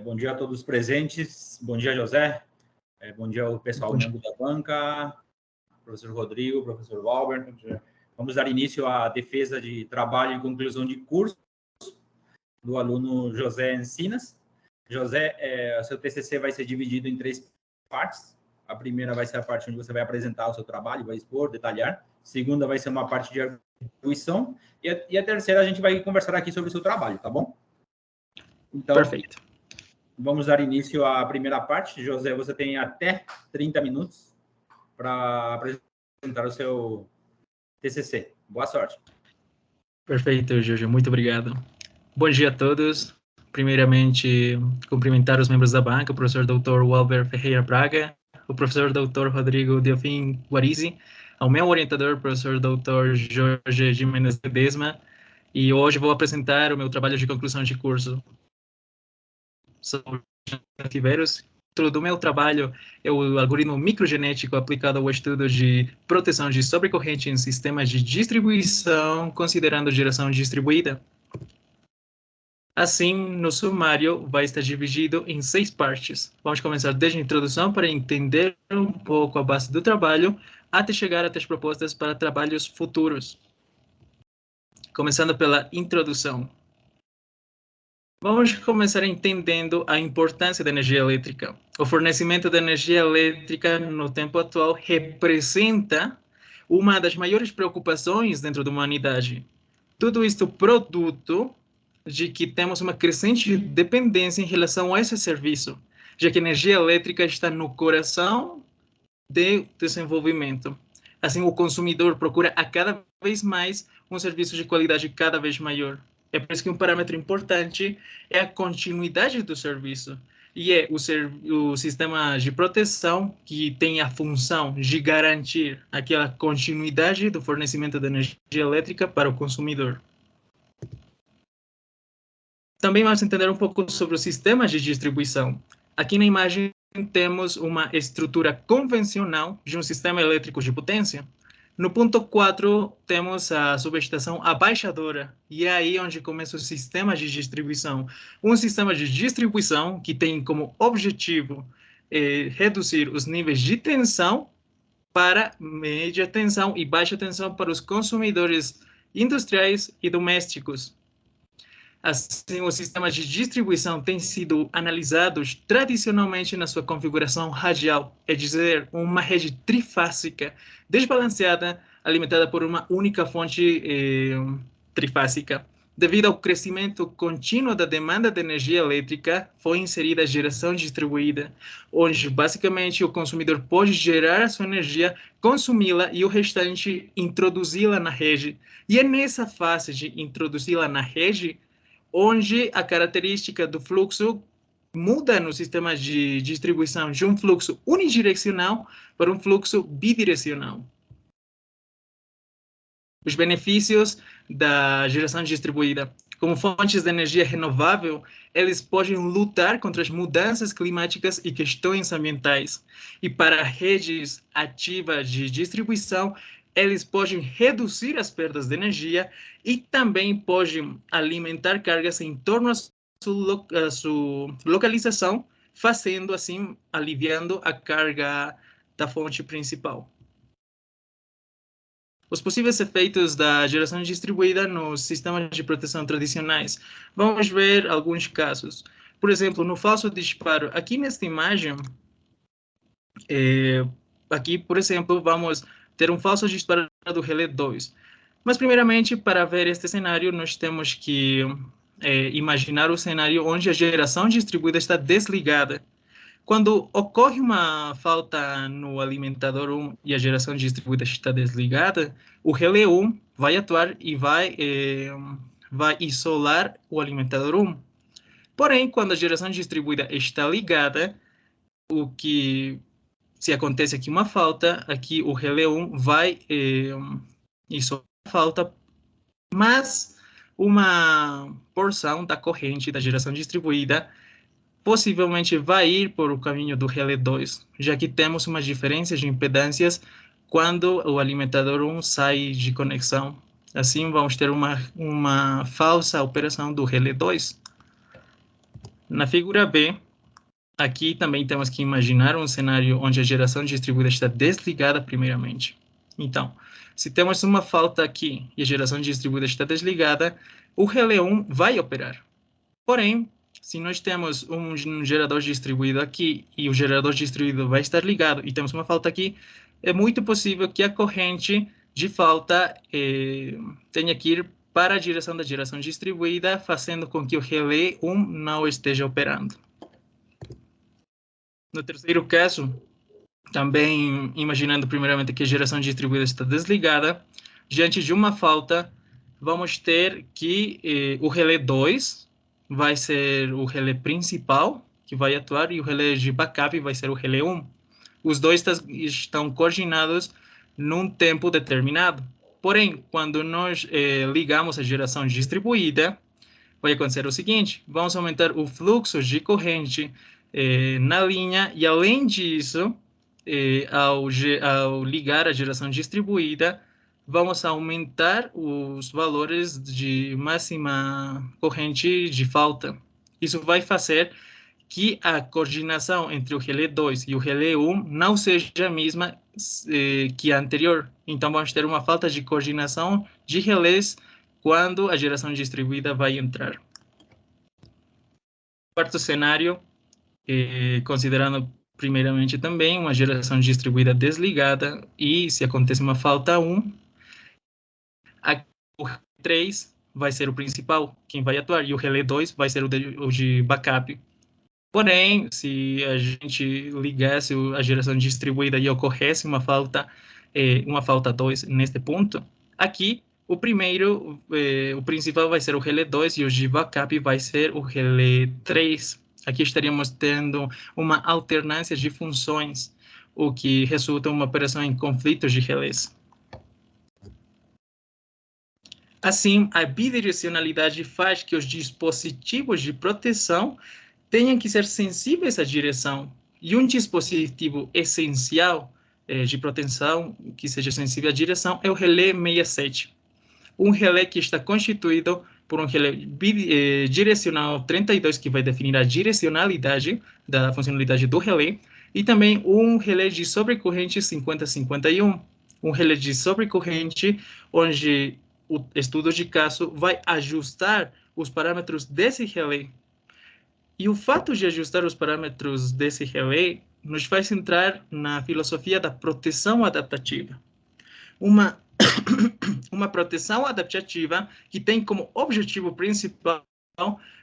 Bom dia a todos os presentes. Bom dia, José. Bom dia ao pessoal membro da banca, professor Rodrigo, professor Walber. Vamos dar início à defesa de trabalho e conclusão de curso do aluno José Encinas. José, seu TCC vai ser dividido em 3 partes. A primeira vai ser a parte onde você vai apresentar o seu trabalho, vai expor, detalhar. A segunda vai ser uma parte de atribuição. E a terceira a gente vai conversar aqui sobre o seu trabalho, tá bom? Então, perfeito. Vamos dar início à primeira parte. José, você tem até 30 minutos para apresentar o seu TCC. Boa sorte. Perfeito, Jorge. Muito obrigado. Bom dia a todos. Primeiramente, cumprimentar os membros da banca, o professor Dr. Walber Ferreira Braga, o professor Dr. Rodrigo Delfim Guarizi, ao meu orientador, professor Dr. Jorge Jimenez Ledesma, e hoje vou apresentar o meu trabalho de conclusão de curso. Sou antivírus. O título do meu trabalho é o algoritmo microgenético aplicado ao estudo de proteção de sobrecorrente em sistemas de distribuição, considerando geração distribuída. Assim, no sumário vai estar dividido em 6 partes. Vamos começar desde a introdução para entender um pouco a base do trabalho, até chegar até as propostas para trabalhos futuros. Começando pela introdução. Vamos começar entendendo a importância da energia elétrica. O fornecimento de energia elétrica no tempo atual representa uma das maiores preocupações dentro da humanidade. Tudo isto produto de que temos uma crescente dependência em relação a esse serviço, já que a energia elétrica está no coração do desenvolvimento. Assim, o consumidor procura a cada vez mais um serviço de qualidade cada vez maior. É por isso que um parâmetro importante é a continuidade do serviço. E é o sistema de proteção que tem a função de garantir aquela continuidade do fornecimento de energia elétrica para o consumidor. Também vamos entender um pouco sobre os sistemas de distribuição. Aqui na imagem temos uma estrutura convencional de um sistema elétrico de potência. No ponto 4, temos a subestação abaixadora, e é aí onde começa o sistema de distribuição. Um sistema de distribuição que tem como objetivo reduzir os níveis de tensão para média tensão e baixa tensão para os consumidores industriais e domésticos. Assim, os sistemas de distribuição têm sido analisados tradicionalmente na sua configuração radial, é dizer, uma rede trifásica, desbalanceada, alimentada por uma única fonte trifásica. Devido ao crescimento contínuo da demanda de energia elétrica, foi inserida a geração distribuída, onde basicamente o consumidor pode gerar a sua energia, consumi-la e o restante introduzi-la na rede. E é nessa fase de introduzi-la na rede onde a característica do fluxo muda no sistema de distribuição de um fluxo unidirecional para um fluxo bidirecional. Os benefícios da geração distribuída. Como fontes de energia renovável, eles podem lutar contra as mudanças climáticas e questões ambientais. E para redes ativas de distribuição, eles podem reduzir as perdas de energia e também podem alimentar cargas em torno à sua localização, fazendo assim, aliviando a carga da fonte principal. Os possíveis efeitos da geração distribuída nos sistemas de proteção tradicionais. Vamos ver alguns casos. Por exemplo, no falso disparo. Aqui nesta imagem, aqui, por exemplo, vamos ter um falso disparo do relé 2. Mas, primeiramente, para ver este cenário, nós temos que imaginar o cenário onde a geração distribuída está desligada. Quando ocorre uma falta no alimentador 1 e a geração distribuída está desligada, o relé 1 vai atuar e vai isolar o alimentador 1. Porém, quando a geração distribuída está ligada, se acontece aqui uma falta, aqui o relé 1 vai isolar a falta, mas uma porção da corrente da geração distribuída possivelmente vai ir por o caminho do relé 2, já que temos uma diferença de impedâncias quando o alimentador 1 sai de conexão. Assim, vamos ter uma falsa operação do relé 2. Na figura B, aqui também temos que imaginar um cenário onde a geração distribuída está desligada primeiramente. Então, se temos uma falta aqui e a geração distribuída está desligada, o relé 1 vai operar. Porém, se nós temos um gerador distribuído aqui e o gerador distribuído vai estar ligado e temos uma falta aqui, é muito possível que a corrente de falta tenha que ir para a direção da geração distribuída, fazendo com que o relé 1 não esteja operando. No terceiro caso, também imaginando primeiramente que a geração distribuída está desligada, diante de uma falta, vamos ter que o relé 2 vai ser o relé principal que vai atuar e o relé de backup vai ser o relé 1. Os dois estão coordenados num tempo determinado. Porém, quando nós ligamos a geração distribuída, vai acontecer o seguinte: vamos aumentar o fluxo de corrente na linha e, além disso, ao ligar a geração distribuída, vamos aumentar os valores de máxima corrente de falta. Isso vai fazer que a coordenação entre o relé 2 e o relé 1 não seja a mesma que a anterior. Então, vamos ter uma falta de coordenação de relés quando a geração distribuída vai entrar. Quarto cenário, considerando primeiramente também uma geração distribuída desligada e se acontece uma falta 1, o relé 3 vai ser o principal, quem vai atuar, e o relé 2 vai ser o de backup. Porém, se a gente ligasse a geração distribuída e ocorresse uma falta 2 neste ponto, aqui o principal vai ser o relé 2 e o de backup vai ser o relé 3. Aqui estaríamos tendo uma alternância de funções, o que resulta em uma operação em conflitos de relés. Assim, a bidirecionalidade faz que os dispositivos de proteção tenham que ser sensíveis à direção. E um dispositivo essencial de proteção que seja sensível à direção é o relé 67. Um relé que está constituído por um relé direcional 32, que vai definir a direcionalidade da funcionalidade do relé, e também um relé de sobrecorrente 50-51. Um relé de sobrecorrente onde o estudo de caso vai ajustar os parâmetros desse relé. E o fato de ajustar os parâmetros desse relé nos faz entrar na filosofia da proteção adaptativa. Uma proteção adaptativa que tem como objetivo principal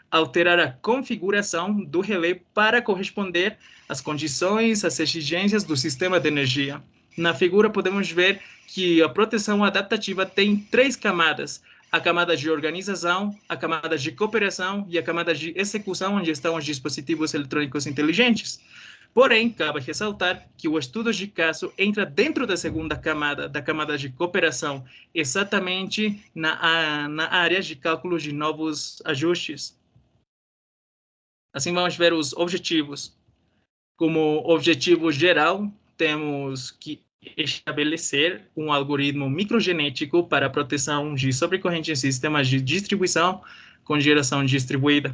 alterar a configuração do relé para corresponder às condições, às exigências do sistema de energia. Na figura podemos ver que a proteção adaptativa tem 3 camadas: a camada de organização, a camada de cooperação e a camada de execução, onde estão os dispositivos eletrônicos inteligentes. Porém, cabe ressaltar que o estudo de caso entra dentro da segunda camada, da camada de cooperação, exatamente na área de cálculo de novos ajustes. Assim, vamos ver os objetivos. Como objetivo geral, temos que estabelecer um algoritmo microgenético para a proteção de sobrecorrente em sistemas de distribuição com geração distribuída.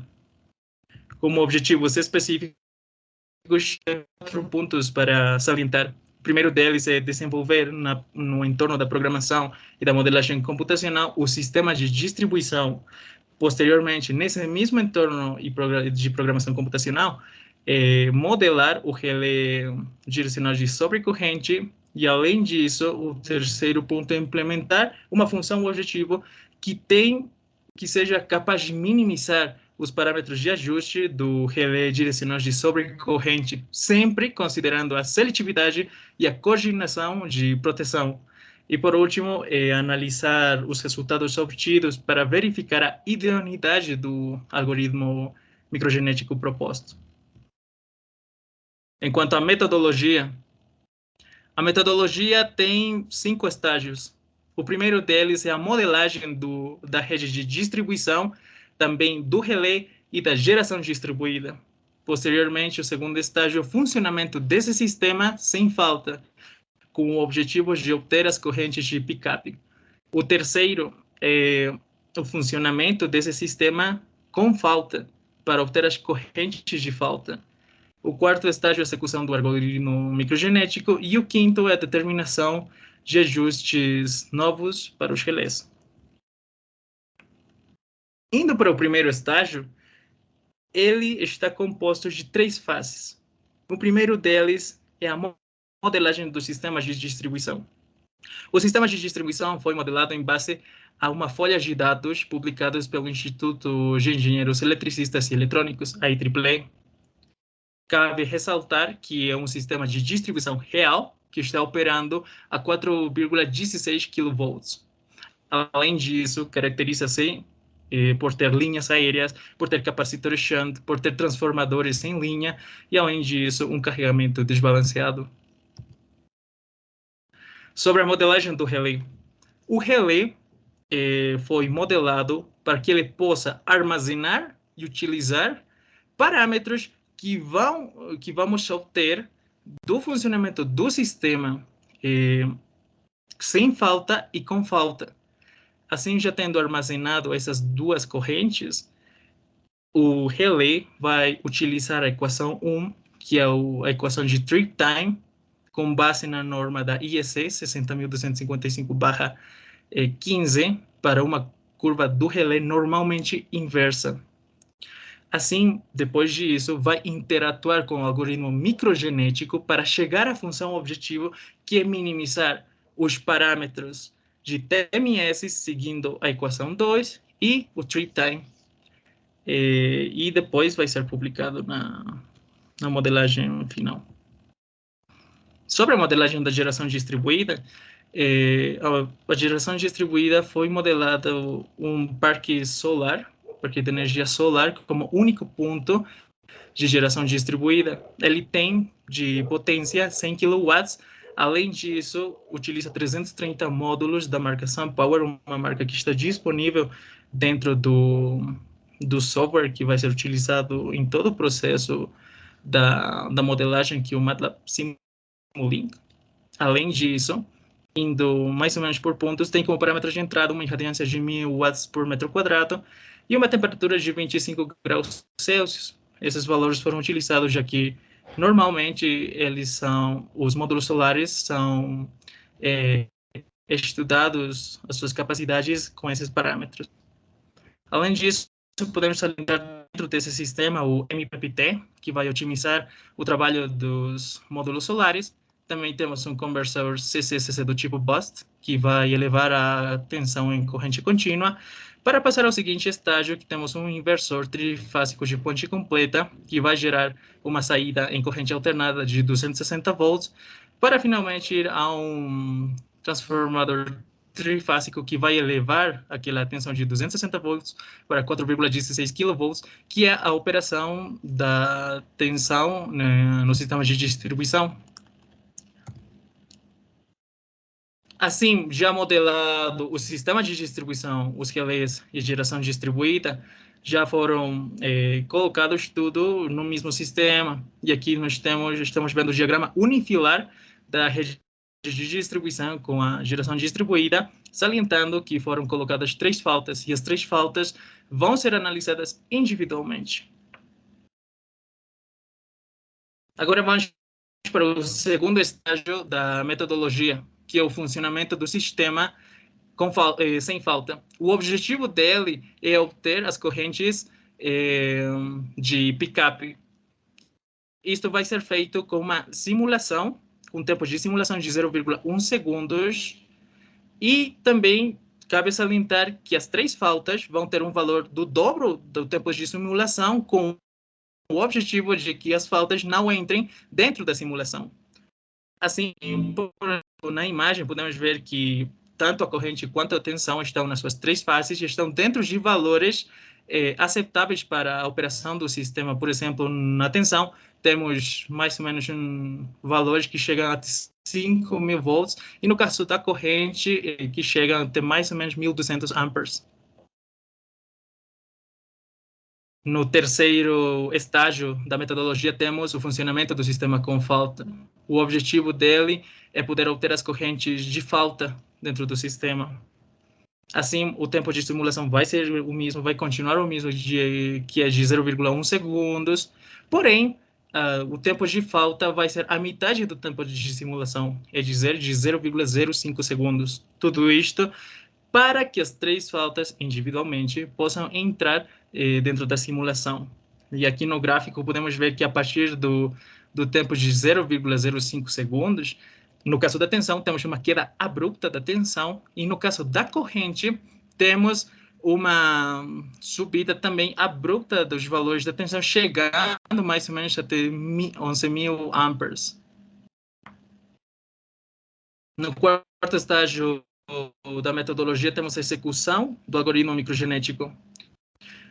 Como objetivos específicos, 4 pontos para salientar. O primeiro deles é desenvolver no entorno da programação e da modelagem computacional o sistema de distribuição. Posteriormente, nesse mesmo entorno de programação computacional, modelar o relé direcional de sobrecorrente. E, além disso, o terceiro ponto é implementar uma função objetivo que seja capaz de minimizar os parâmetros de ajuste do relé direcional de sobrecorrente, sempre considerando a seletividade e a coordenação de proteção. E, por último, analisar os resultados obtidos para verificar a idoneidade do algoritmo microgenético proposto. Enquanto à metodologia, a metodologia tem 5 estágios. O primeiro deles é a modelagem da rede de distribuição, também do relé e da geração distribuída. Posteriormente, o segundo estágio é o funcionamento desse sistema sem falta, com o objetivo de obter as correntes de pick-up. O terceiro é o funcionamento desse sistema com falta, para obter as correntes de falta. O quarto estágio é a execução do algoritmo microgenético e o quinto é a determinação de ajustes novos para os relés. Indo para o primeiro estágio, ele está composto de 3 fases. O primeiro deles é a modelagem dos sistemas de distribuição. O sistema de distribuição foi modelado em base a uma folha de dados publicadas pelo Instituto de Engenheiros Eletricistas e Eletrônicos, a IEEE. Cabe ressaltar que é um sistema de distribuição real que está operando a 4,16 kV. Além disso, caracteriza-se por ter linhas aéreas, por ter capacitores shunt, por ter transformadores em linha e, além disso, um carregamento desbalanceado. Sobre a modelagem do relé. O relé foi modelado para que ele possa armazenar e utilizar parâmetros que vamos obter do funcionamento do sistema sem falta e com falta. Assim, já tendo armazenado essas duas correntes, o relé vai utilizar a equação 1, que é a equação de trip time, com base na norma da IEC 60.255/15, para uma curva do relé normalmente inversa. Assim, depois disso, vai interatuar com o algoritmo microgenético para chegar à função objetivo, que é minimizar os parâmetros de TMS, seguindo a equação 2, e o trip time. E depois vai ser publicado na modelagem final. Sobre a modelagem da geração distribuída, a geração distribuída foi modelada um parque de energia solar, como único ponto de geração distribuída. Ele tem de potência 100 kW. Além disso, utiliza 330 módulos da marca SunPower, uma marca que está disponível dentro do software que vai ser utilizado em todo o processo da modelagem que o MATLAB Simulink. Além disso, indo mais ou menos por pontos, tem como parâmetro de entrada uma irradiância de 1000 watts por metro quadrado e uma temperatura de 25 graus Celsius. Esses valores foram utilizados já que normalmente os módulos solares são estudados, as suas capacidades com esses parâmetros. Além disso, podemos salientar dentro desse sistema o MPPT, que vai otimizar o trabalho dos módulos solares. Também temos um conversor CC/CC do tipo BOST, que vai elevar a tensão em corrente contínua. Para passar ao seguinte estágio, que temos um inversor trifásico de ponte completa, que vai gerar uma saída em corrente alternada de 260 volts, para finalmente ir a um transformador trifásico que vai elevar aquela tensão de 260 volts para 4,16 kV, que é a operação da tensão no sistema de distribuição. Assim, já modelado o sistema de distribuição, os relés e geração distribuída, já foram colocados tudo no mesmo sistema. E aqui nós estamos vendo o diagrama unifilar da rede de distribuição com a geração distribuída, salientando que foram colocadas 3 faltas, e as 3 faltas vão ser analisadas individualmente. Agora vamos para o segundo estágio da metodologia, que é o funcionamento do sistema sem falta. O objetivo dele é obter as correntes de pick-up. Isto vai ser feito com uma simulação, com tempo de simulação de 0,1 segundos, e também cabe salientar que as 3 faltas vão ter um valor do dobro do tempo de simulação, com o objetivo de que as faltas não entrem dentro da simulação. Assim, na imagem, podemos ver que tanto a corrente quanto a tensão estão nas suas 3 fases e estão dentro de valores aceitáveis para a operação do sistema. Por exemplo, na tensão, temos mais ou menos valores que chegam a 5.000 volts, e no caso da corrente, que chega a ter mais ou menos 1.200 amperes. No terceiro estágio da metodologia, temos o funcionamento do sistema com falta. O objetivo dele é poder obter as correntes de falta dentro do sistema. Assim, o tempo de simulação vai ser o mesmo, vai continuar o mesmo, que é de 0,1 segundos, porém, o tempo de falta vai ser a metade do tempo de simulação, é dizer, de 0,05 segundos. Tudo isto para que as três faltas individualmente possam entrar dentro da simulação. E aqui no gráfico podemos ver que a partir do tempo de 0,05 segundos, no caso da tensão, temos uma queda abrupta da tensão, e no caso da corrente, temos uma subida também abrupta dos valores da tensão, chegando mais ou menos até 11.000 amperes. No quarto estágio da metodologia, temos a execução do algoritmo microgenético.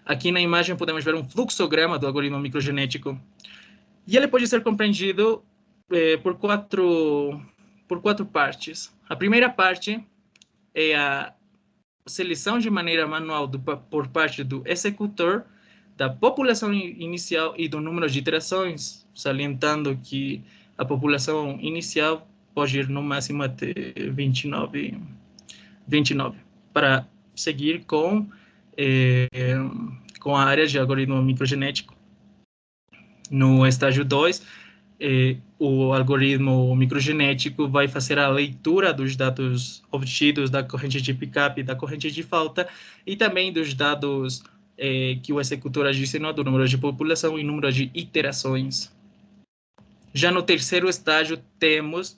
Aqui na imagem podemos ver um fluxograma do algoritmo microgenético. E ele pode ser compreendido por quatro partes. A primeira parte é a seleção de maneira manual por parte do executor da população inicial e do número de iterações, salientando que a população inicial pode ir no máximo até 29, para seguir com a área de algoritmo microgenético. No estágio 2, o algoritmo microgenético vai fazer a leitura dos dados obtidos da corrente de pick-up e da corrente de falta, e também dos dados que o executor adicionou do número de população e número de iterações. Já no terceiro estágio, temos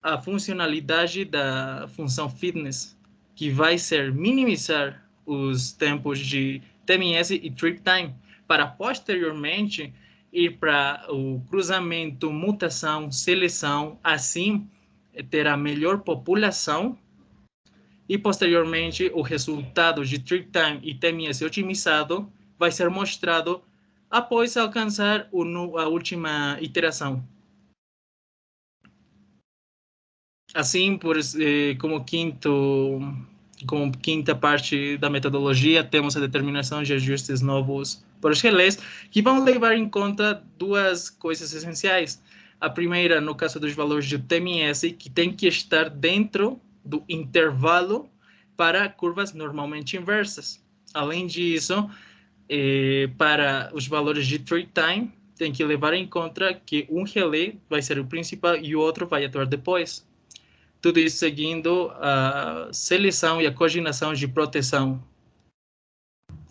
a funcionalidade da função fitness, que vai ser minimizar os tempos de TMS e trip time, para posteriormente ir para o cruzamento, mutação, seleção, assim ter a melhor população, e posteriormente o resultado de trip time e TMS otimizado vai ser mostrado após alcançar a última iteração. Assim, como quinta parte da metodologia, temos a determinação de ajustes novos para os relés, que vão levar em conta duas coisas essenciais. A primeira, no caso dos valores de TMS, que tem que estar dentro do intervalo para curvas normalmente inversas. Além disso, para os valores de trip time, tem que levar em conta que um relé vai ser o principal e o outro vai atuar depois. Tudo isso seguindo a seleção e a coordenação de proteção.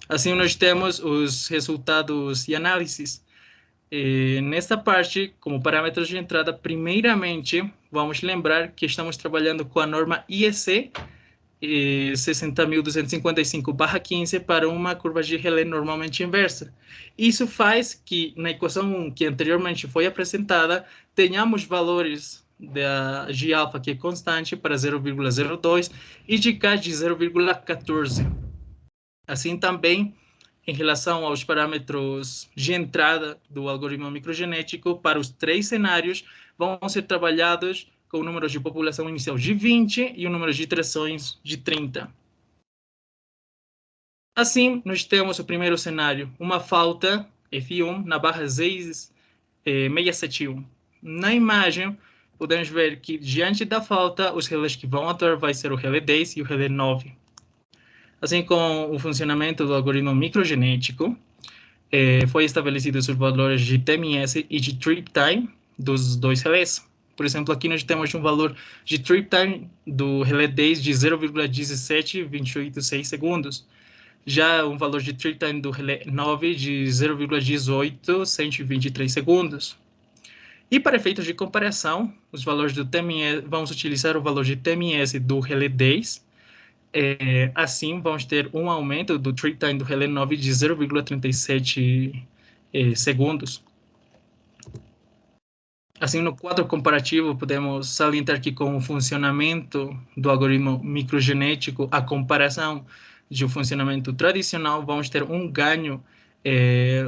Assim, nós temos os resultados e análises. Nesta parte, como parâmetros de entrada, primeiramente, vamos lembrar que estamos trabalhando com a norma IEC 60.255/15 para uma curva de relé normalmente inversa. Isso faz que, na equação que anteriormente foi apresentada, tenhamos valores de alfa, que é constante, para 0,02 e de K de 0,14. Assim também, em relação aos parâmetros de entrada do algoritmo microgenético, para os três cenários, vão ser trabalhados com o número de população inicial de 20 e o número de iterações de 30. Assim, nós temos o primeiro cenário, uma falta F1 na barra 671. Na imagem, podemos ver que, diante da falta, os relés que vão atuar vai ser o relé 10 e o relé 9. Assim, com o funcionamento do algoritmo microgenético, foi estabelecido os valores de TMS e de trip time dos dois relés. Por exemplo, aqui nós temos um valor de trip time do relé 10 de 0,17286 segundos. Já um valor de trip time do relé 9 de 0,18123 segundos. E para efeitos de comparação, os valores do TMS, vamos utilizar o valor de TMS do relé 10. Assim, vamos ter um aumento do trip time do relé 9 de 0,37 segundos. Assim, no quadro comparativo, podemos salientar que, com o funcionamento do algoritmo microgenético, a comparação de um funcionamento tradicional, vamos ter um ganho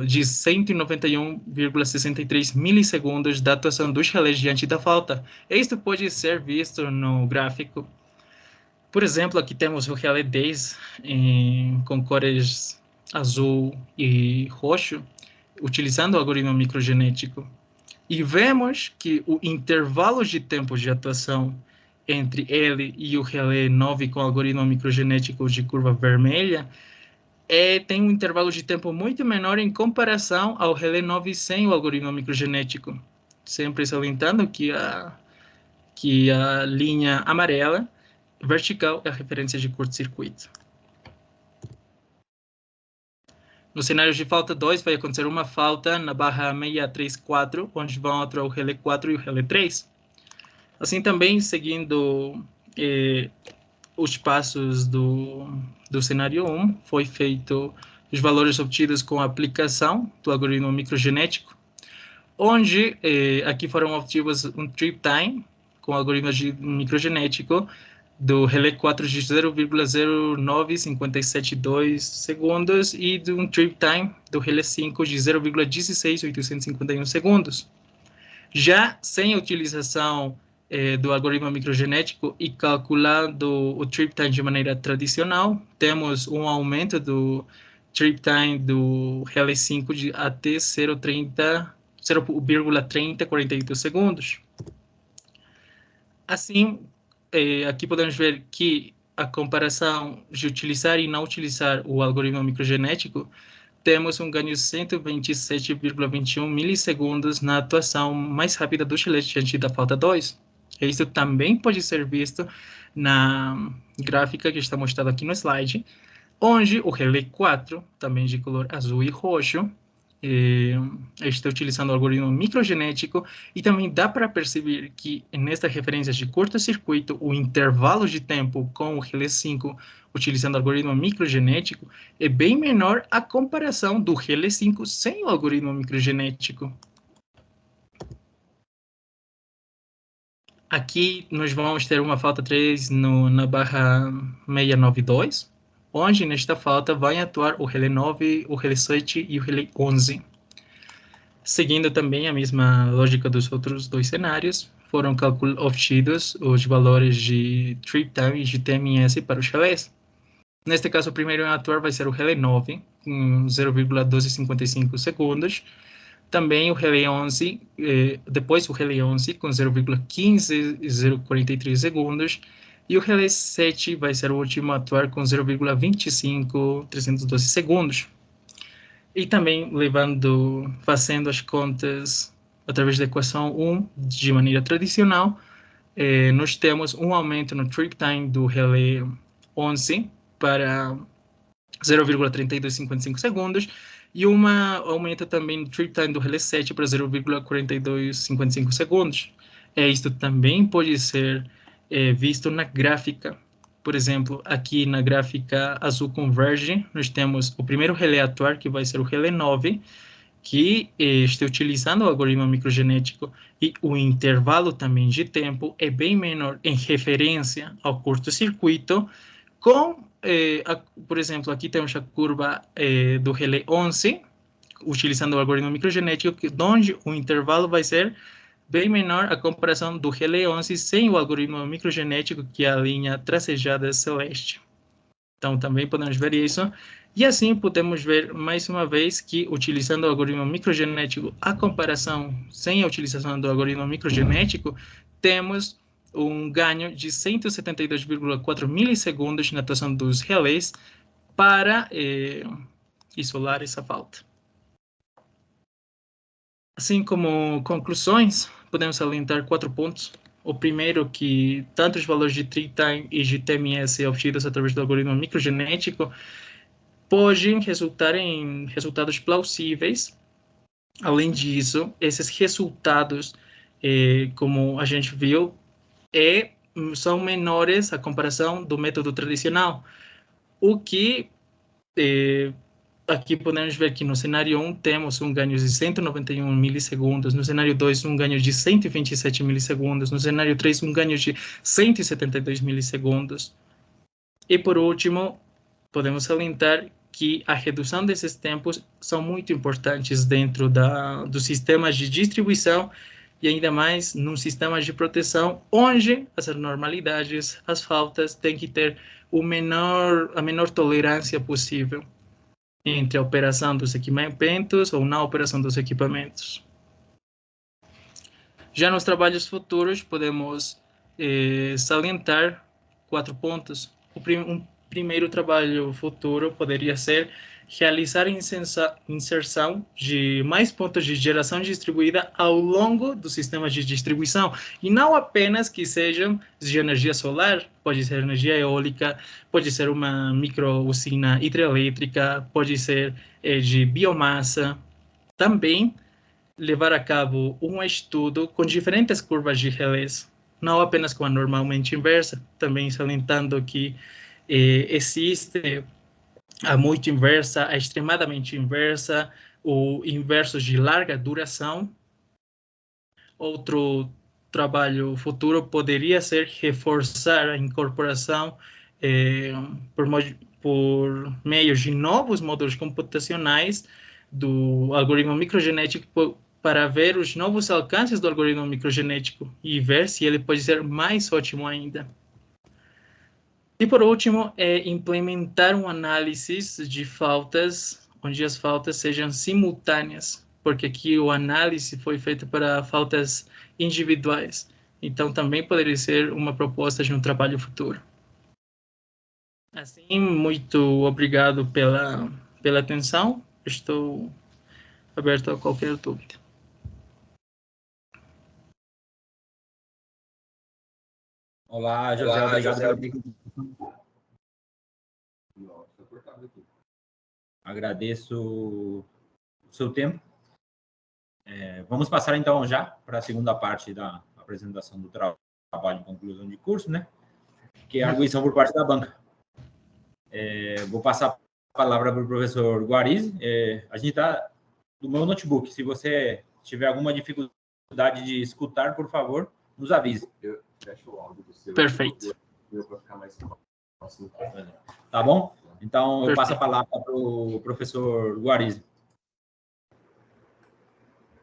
de 191,63 milissegundos da atuação dos relés diante da falta. Isto pode ser visto no gráfico. Por exemplo, aqui temos o relé 10 com cores azul e roxo, utilizando o algoritmo microgenético. E vemos que o intervalo de tempo de atuação entre ele e o relé 9 com algoritmo microgenético de curva vermelha tem um intervalo de tempo muito menor em comparação ao relé 9 sem o algoritmo microgenético. Sempre salientando que a linha amarela vertical é a referência de curto-circuito. No cenário de falta 2, vai acontecer uma falta na barra 634, onde vão atuar o relé 4 e o relé 3. Assim também, seguindo os passos do cenário 1, foi feito os valores obtidos com a aplicação do algoritmo microgenético, onde aqui foram obtidos um trip time com o algoritmo microgenético do relé 4 de 0,09572 segundos e de um trip time do relé 5 de 0,16851 segundos. Já sem a utilização do algoritmo microgenético e calculando o trip time de maneira tradicional, temos um aumento do trip time do relé 5 de até 0,3048 segundos. Assim, aqui podemos ver que a comparação de utilizar e não utilizar o algoritmo microgenético, temos um ganho de 127,21 milissegundos na atuação mais rápida do relé diante da falta 2. Isso também pode ser visto na gráfica que está mostrada aqui no slide, onde o relé 4, também de color azul e roxo, está utilizando o algoritmo microgenético, e também dá para perceber que nesta referência de curto-circuito, o intervalo de tempo com o relé 5 utilizando o algoritmo microgenético é bem menor a comparação do relé 5 sem o algoritmo microgenético. Aqui nós vamos ter uma falta 3 na barra 692, onde nesta falta vai atuar o relé 9, o relé 7 e o relé 11. Seguindo também a mesma lógica dos outros dois cenários, foram obtidos os valores de trip time e de TMS para os relés. Neste caso, o primeiro a atuar vai ser o relé 9, com 0,1255 segundos. Também o relé 11, depois o relé 11, com 0,15043 segundos. E o relé 7 vai ser o último a atuar com 0,25312 segundos. E também fazendo as contas através da equação 1 de maneira tradicional, nós temos um aumento no trip time do relé 11 para 0,3255 segundos e aumento também no trip time do relé 7 para 0,4255 segundos. Isto também pode ser visto na gráfica. Por exemplo, aqui na gráfica azul converge, nós temos o primeiro relé a atuar, que vai ser o relé 9, que está utilizando o algoritmo microgenético, e o intervalo também de tempo é bem menor em referência ao curto-circuito, por exemplo, aqui temos a curva do relé 11, utilizando o algoritmo microgenético, onde o intervalo vai ser bem menor a comparação do relé 11 sem o algoritmo microgenético, que é a linha tracejada celeste. Então, também podemos ver isso. E assim, podemos ver, mais uma vez, que utilizando o algoritmo microgenético, a comparação sem a utilização do algoritmo microgenético, temos um ganho de 172,4 milissegundos na atuação dos relés para isolar essa falta. Assim como conclusões, podemos salientar 4 pontos. O primeiro, que tanto os valores de trip time e de TMS obtidos através do algoritmo microgenético podem resultar em resultados plausíveis. Além disso, esses resultados, como a gente viu, são menores à comparação do método tradicional, o que aqui podemos ver que no cenário 1 temos um ganho de 191 milissegundos, no cenário 2 um ganho de 127 milissegundos, no cenário 3 um ganho de 172 milissegundos. E por último, podemos salientar que a redução desses tempos são muito importantes dentro dos sistemas de distribuição e ainda mais num sistema de proteção onde as anormalidades, as faltas, têm que ter a menor tolerância possível entre a operação dos equipamentos ou na operação dos equipamentos. Já nos trabalhos futuros, podemos salientar 4 pontos. Um primeiro trabalho futuro poderia ser realizar inserção de mais pontos de geração distribuída ao longo do sistema de distribuição, e não apenas que sejam de energia solar, pode ser energia eólica, pode ser uma micro-usina hidrelétrica, pode ser de biomassa. Também levar a cabo um estudo com diferentes curvas de relés, não apenas com a normalmente inversa, também salientando que existe a muito inversa, a extremadamente inversa, o inverso de larga duração. Outro trabalho futuro poderia ser reforçar a incorporação por meio de novos modelos computacionais do algoritmo microgenético para ver os novos alcances do algoritmo microgenético e ver se ele pode ser mais ótimo ainda. E, por último, implementar um análise de faltas, onde as faltas sejam simultâneas, porque aqui o análise foi feito para faltas individuais. Então, também poderia ser uma proposta de um trabalho futuro. Assim, muito obrigado pela atenção. Estou aberto a qualquer dúvida. Olá, José, obrigado pela Agradeço o seu tempo. Vamos passar, então, já para a segunda parte da apresentação do trabalho de conclusão de curso, né? Que é a arguição por parte da banca. Vou passar a palavra para o professor Guariz. A gente está no meu notebook. Se você tiver alguma dificuldade de escutar, por favor, nos avise. Eu fecho o áudio do seu. Perfeito. Para ficar mais próximo. Tá bom? Então, eu passo a palavra para o professor Guariz.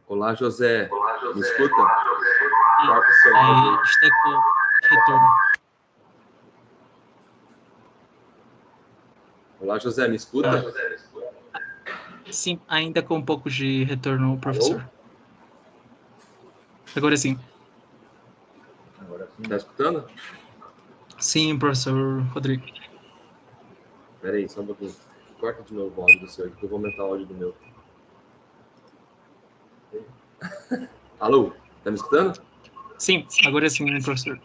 Olá, José. Me escuta? Está com retorno. Olá, José. Me escuta? Sim, ainda com um pouco de retorno, professor. Alô? Agora sim. Está escutando? Sim, professor Rodrigo. Espera aí, só um pouquinho. Corta de novo o áudio do seu, que eu vou aumentar o áudio do meu. Alô? Tá me escutando? Sim, agora sim, professor.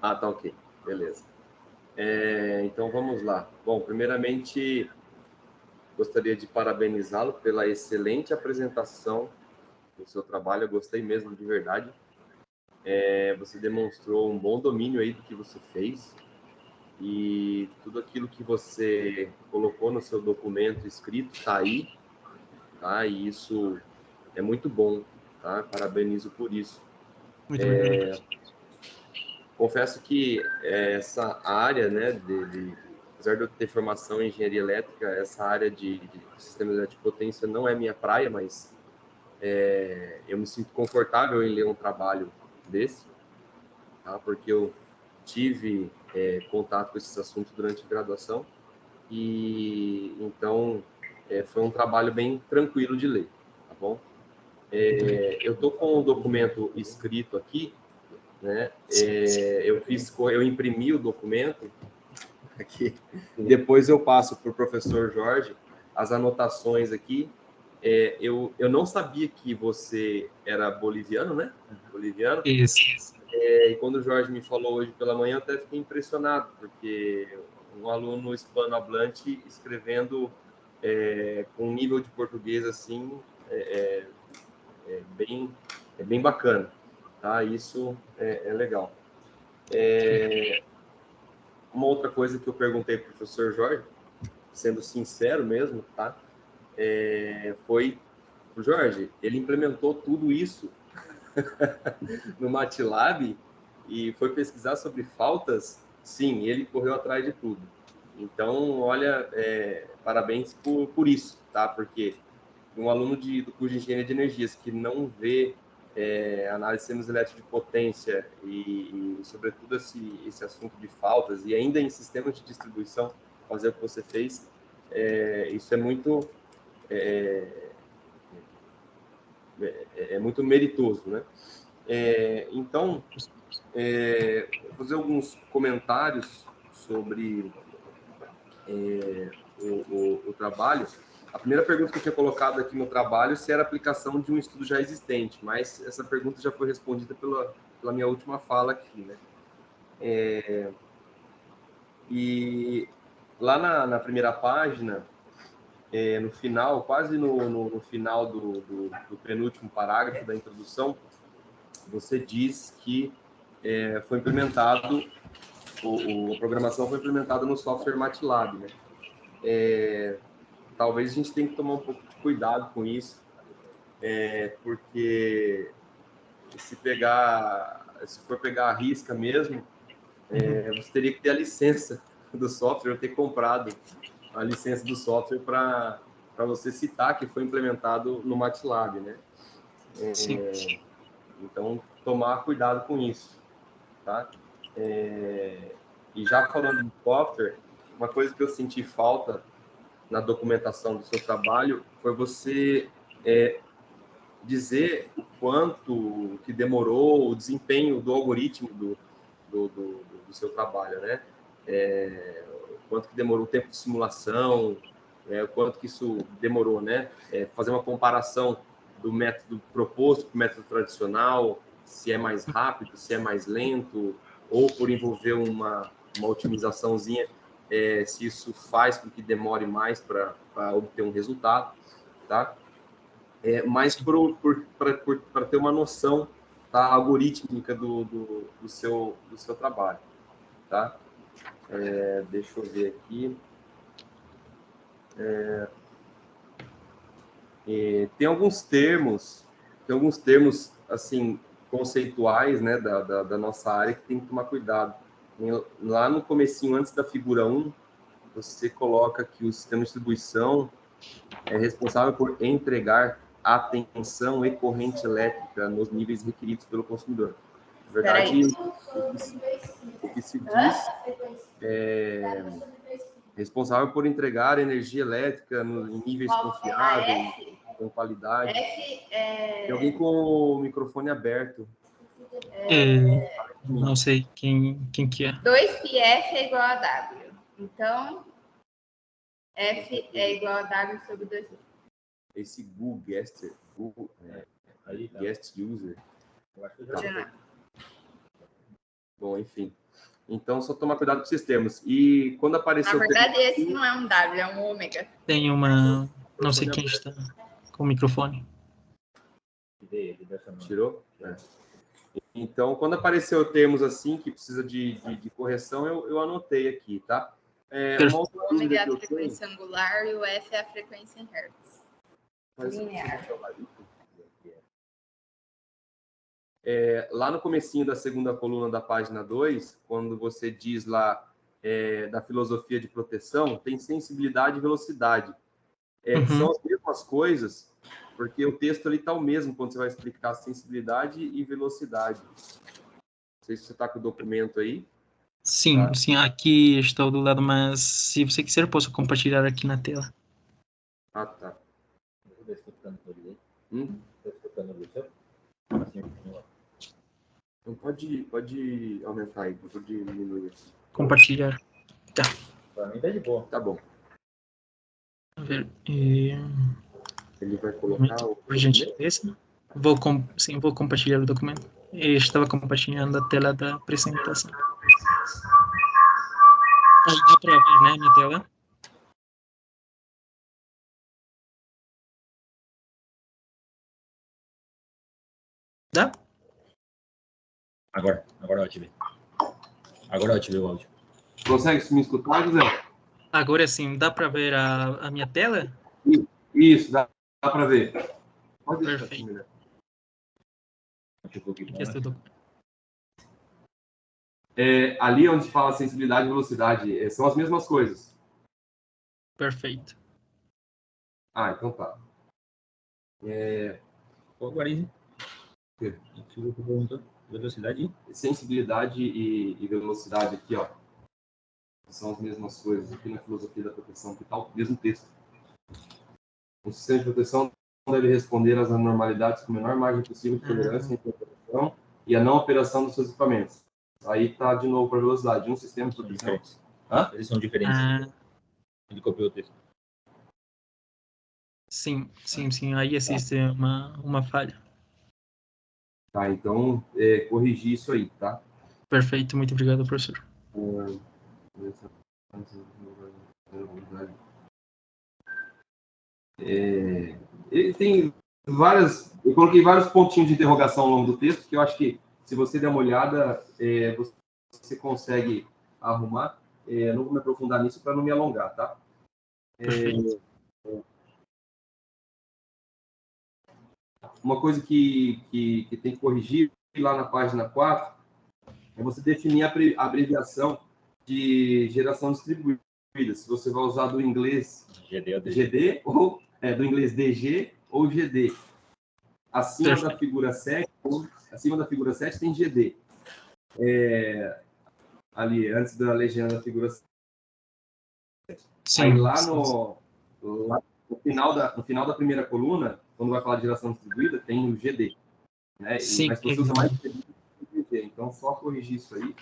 Ah, tá ok. Beleza. Então, vamos lá. Bom, primeiramente, gostaria de parabenizá-lo pela excelente apresentação do seu trabalho. Eu gostei mesmo, de verdade. Você demonstrou um bom domínio aí do que você fez. E tudo aquilo que você colocou no seu documento escrito está aí, tá? E isso é muito bom, tá? Parabenizo por isso. Muito obrigado. Confesso que essa área, né, apesar de eu ter formação em engenharia elétrica, essa área de sistemas de potência não é minha praia, mas eu me sinto confortável em ler um trabalho desse, tá? Porque eu tive contato com esses assuntos durante a graduação e então foi um trabalho bem tranquilo de ler, tá bom? Eu tô com o documento escrito aqui, né? Eu imprimi o documento aqui, depois eu passo para o professor Jorge as anotações aqui. Eu não sabia que você era boliviano, né? Boliviano. Isso. E quando o Jorge me falou hoje pela manhã, eu até fiquei impressionado, porque um aluno hispanohablante escrevendo com um nível de português assim é bem bacana, tá? Isso é legal. Uma outra coisa que eu perguntei para o professor Jorge, sendo sincero mesmo, tá? Foi o Jorge, ele implementou tudo isso no MATLAB e foi pesquisar sobre faltas. Sim, ele correu atrás de tudo. Então, olha, parabéns por isso, tá? Porque um aluno do curso de Engenharia de Energias que não vê análise de sistemas elétricos de potência e sobretudo, esse assunto de faltas, e ainda em sistemas de distribuição, fazer o que você fez, isso é muito muito meritoso, né? Então, vou fazer alguns comentários sobre o trabalho. A primeira pergunta que eu tinha colocado aqui no trabalho se era a aplicação de um estudo já existente, mas essa pergunta já foi respondida pela minha última fala aqui, né? E lá na primeira página, no final, quase no final do penúltimo parágrafo da introdução, você diz que foi implementado, a programação foi implementada no software MATLAB, né? Talvez a gente tenha que tomar um pouco de cuidado com isso, porque se for pegar a risca mesmo, você teria que ter a licença do software, ter comprado a licença do software para você citar que foi implementado no MATLAB, né? Sim. Então, tomar cuidado com isso, tá? E já falando do software, uma coisa que eu senti falta na documentação do seu trabalho foi você dizer o quanto que demorou o desempenho do algoritmo do seu trabalho, né? O quanto que demorou o tempo de simulação, o quanto que isso demorou, né? Fazer uma comparação do método proposto com o método tradicional, se é mais rápido, se é mais lento, ou por envolver uma otimizaçãozinha, se isso faz com que demore mais para obter um resultado, tá? Mas para ter uma noção da algorítmica do seu trabalho, tá? Deixa eu ver aqui. Tem alguns termos assim conceituais, né, da nossa área que tem que tomar cuidado. Lá no comecinho, antes da figura 1, você coloca que o sistema de distribuição é responsável por entregar a tensão e corrente elétrica nos níveis requeridos pelo consumidor. Na verdade, o que se diz é responsável por entregar energia elétrica em níveis confiáveis, com qualidade. Tem alguém com o microfone aberto. Não sei quem que é. 2πf é igual a W. Então, F é igual a W sobre 2π. Esse guest user. Tá. Bom, enfim. Então, só tomar cuidado com esses termos. E quando apareceu... Na verdade, esse não é um W, é um ômega. Tem uma... Não sei quem está com o microfone. Tirou? Então, quando apareceu termos assim, que precisa de correção, eu anotei aqui, tá? O ômega é a frequência angular e o F é a frequência em hertz. Linear. Lá no comecinho da segunda coluna da página 2, quando você diz lá da filosofia de proteção, tem sensibilidade e velocidade. São as mesmas coisas, porque o texto ali está o mesmo quando você vai explicar sensibilidade e velocidade. Não sei se você está com o documento aí. Sim, tá. Sim, aqui estou do lado, mas se você quiser, eu posso compartilhar aqui na tela. Ah, tá. Está escutando Então pode aumentar aí, pode diminuir. Compartilhar. Tá. Para mim tá de boa. Tá bom. A ver, Ele vai colocar por gentileza. Vou compartilhar o documento. Eu estava compartilhando a tela da apresentação. Aí dá para ver, né, minha tela? Dá? Agora eu ativei. Agora eu ativei o áudio. Consegue me escutar, José? Agora sim, dá para ver a minha tela? Isso, dá para ver. Pode deixar. Perfeito. Ali onde se fala sensibilidade e velocidade, são as mesmas coisas. Perfeito. Ah, então tá. Guarizi. Velocidade? Sensibilidade e velocidade aqui, ó. São as mesmas coisas aqui na filosofia da proteção, que tá o mesmo texto. O sistema de proteção deve responder às anormalidades com a menor margem possível de tolerância e interpretação, e a não operação dos seus equipamentos. Aí está de novo para a velocidade de um sistema de São proteção. diferentes. Eles são diferentes. Ele copiou o texto. Sim. Aí existe uma falha. Tá, então, corrigir isso aí, tá? Perfeito, muito obrigado, professor. Ele tem eu coloquei vários pontinhos de interrogação ao longo do texto, que eu acho que, se você der uma olhada, você consegue arrumar. Não vou me aprofundar nisso para não me alongar, tá? Perfeito. Uma coisa que tem que corrigir lá na página 4 é você definir a abreviação de geração distribuída. Se você vai usar do inglês GD ou do inglês DG ou GD. Acima da figura 7 tem GD. Ali, antes da legenda da figura 7. Sim, aí lá no final da primeira coluna, quando vai falar de geração distribuída, tem o GD. Né? Sim, mas você usa mais GD que GD. Então, só corrigir isso aí.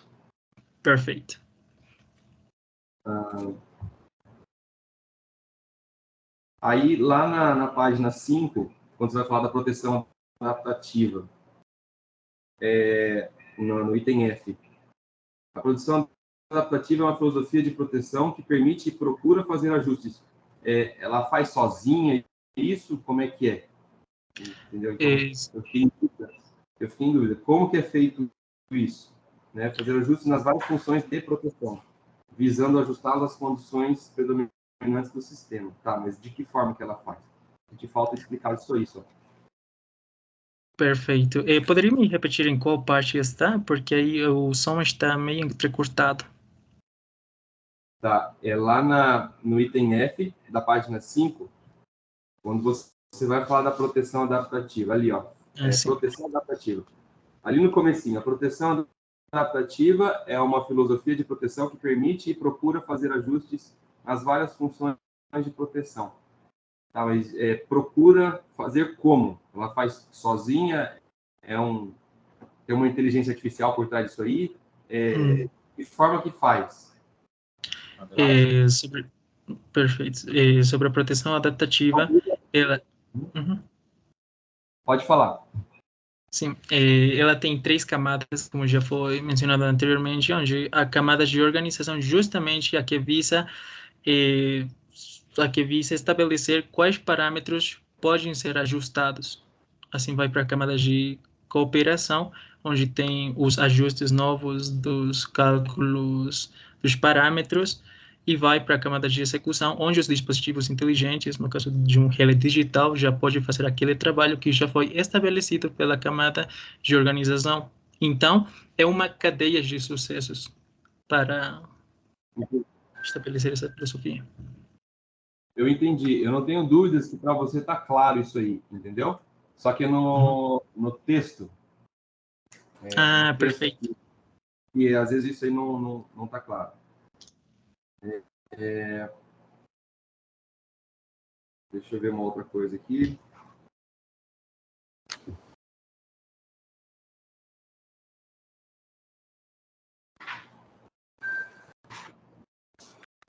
Perfeito. Aí, lá na página 5, quando você vai falar da proteção adaptativa, no item F, a proteção adaptativa é uma filosofia de proteção que permite e procura fazer ajustes. Ela faz sozinha isso? Como é que é? Entendeu? Então, eu fiquei em dúvida. Como que é feito isso? Né? Fazer ajustes nas várias funções de proteção, visando ajustá-las às condições predominantes do sistema. Tá, mas de que forma que ela faz? Te falta explicar isso aí só. Perfeito. Poderia me repetir em qual parte está? Porque aí o som está meio entrecortado. Tá, lá no item F da página 5, quando você vai falar da proteção adaptativa, ali, ó, proteção adaptativa. Ali no comecinho, a proteção adaptativa é uma filosofia de proteção que permite e procura fazer ajustes nas várias funções de proteção. Tá, mas procura fazer como? Ela faz sozinha? Tem uma inteligência artificial por trás disso aí? De forma que faz? Perfeito. Sobre a proteção adaptativa, ela... Pode falar. Sim, ela tem 3 camadas, como já foi mencionado anteriormente, onde a camada de organização justamente a que visa estabelecer quais parâmetros podem ser ajustados. Assim vai para a camada de cooperação, onde tem os ajustes novos dos cálculos dos parâmetros, e vai para a camada de execução, onde os dispositivos inteligentes, no caso de um relé digital, já pode fazer aquele trabalho que já foi estabelecido pela camada de organização. Então, é uma cadeia de sucessos para estabelecer essa filosofia. Eu entendi. Eu não tenho dúvidas que para você está claro isso aí, entendeu? Só que no texto... Perfeito. E às vezes isso aí não está claro. Deixa eu ver uma outra coisa aqui.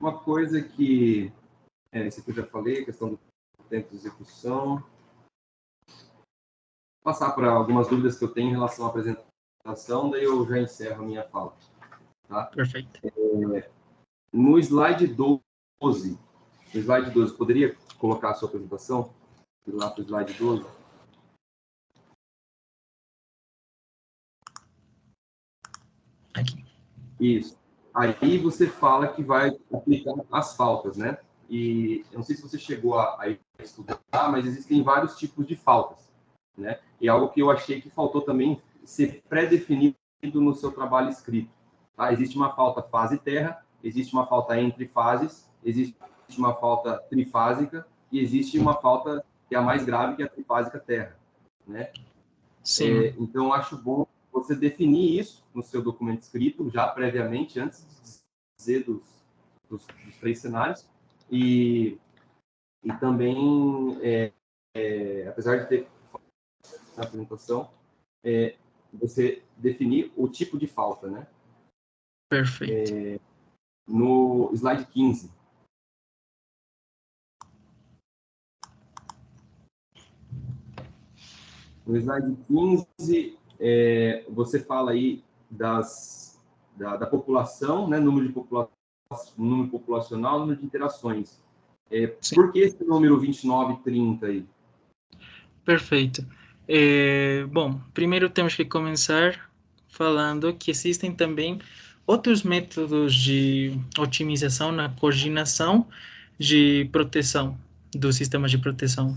Uma coisa que... isso aqui eu já falei, questão do tempo de execução. Vou passar para algumas dúvidas que eu tenho em relação à apresentação, daí eu já encerro a minha fala. Tá? Perfeito. No slide 12, poderia colocar a sua apresentação? Ir lá para o slide 12. Aqui. Isso. Aí você fala que vai aplicar as faltas, né? E eu não sei se você chegou a estudar, mas existem vários tipos de faltas, né? E algo que eu achei que faltou também ser pré-definido no seu trabalho escrito. Tá? Existe uma falta fase-terra, existe uma falta entre fases, existe uma falta trifásica e existe uma falta que é a mais grave, que é a trifásica terra, né? Sim. Então, eu acho bom você definir isso no seu documento escrito, já previamente, antes de dizer dos 3 cenários. E também, apesar de ter na apresentação, você definir o tipo de falta, né? Perfeito. No slide 15. No slide 15, você fala aí da população, né? Número populacional, número de interações. Por que esse número 29 e 30 aí? Perfeito. Bom, primeiro temos que começar falando que existem também outros métodos de otimização na coordenação de proteção dos sistemas de proteção.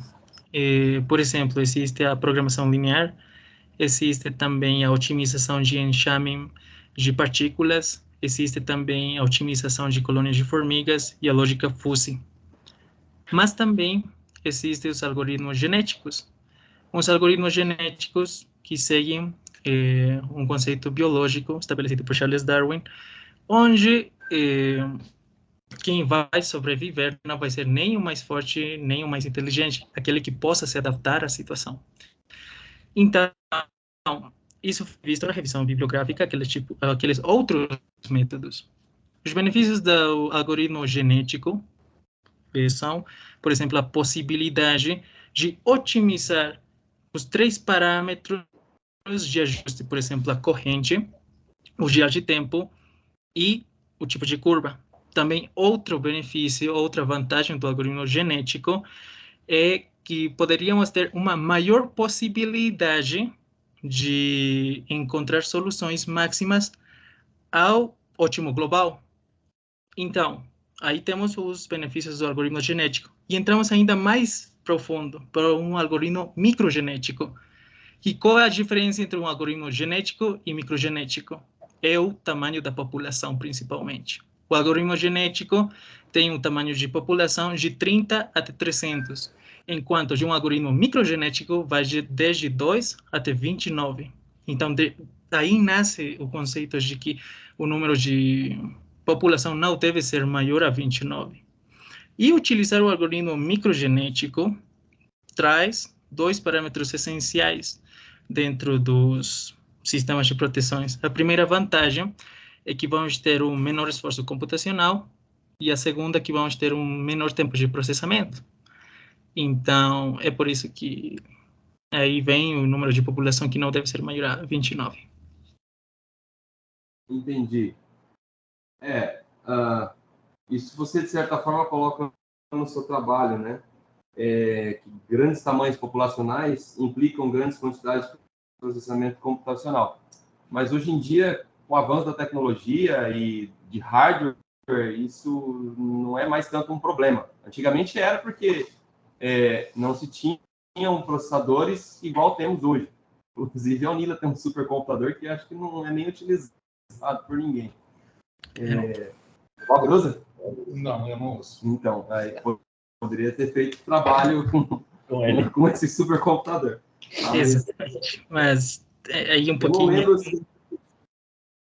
Por exemplo, existe a programação linear, existe também a otimização de enxame de partículas, existe também a otimização de colônias de formigas e a lógica fuzzy. Mas também existem os algoritmos genéticos. Os algoritmos genéticos que seguem um conceito biológico estabelecido por Charles Darwin, onde quem vai sobreviver não vai ser nem o mais forte, nem o mais inteligente, aquele que possa se adaptar à situação. Então, isso visto na revisão bibliográfica, aqueles outros métodos. Os benefícios do algoritmo genético são, por exemplo, a possibilidade de otimizar os 3 parâmetros de ajuste, por exemplo, a corrente, o dia de tempo e o tipo de curva. Também outro benefício, outra vantagem do algoritmo genético é que poderíamos ter uma maior possibilidade de encontrar soluções máximas ao ótimo global. Então, aí temos os benefícios do algoritmo genético. E entramos ainda mais profundo para um algoritmo microgenético. E qual é a diferença entre um algoritmo genético e microgenético? É o tamanho da população, principalmente. O algoritmo genético tem um tamanho de população de 30 até 300, enquanto de um algoritmo microgenético vai desde 2 até 29. Então, daí nasce o conceito de que o número de população não deve ser maior a 29. E utilizar o algoritmo microgenético traz 2 parâmetros essenciais dentro dos sistemas de proteções. A primeira vantagem é que vamos ter um menor esforço computacional e a segunda é que vamos ter um menor tempo de processamento. Então, é por isso que aí vem o número de população que não deve ser maior a 29. Entendi. Isso você, de certa forma, coloca no seu trabalho, né? Que grandes tamanhos populacionais implicam grandes quantidades de processamento computacional. Mas, hoje em dia, com o avanço da tecnologia e de hardware, isso não é mais tanto um problema. Antigamente era porque não se tinham processadores igual temos hoje. Inclusive, a Unila tem um supercomputador que acho que não é nem utilizado por ninguém. Bob usa? Não, eu não uso. Então, aí, poderia ter feito trabalho com esse supercomputador. Exatamente. Mas aí um pouquinho...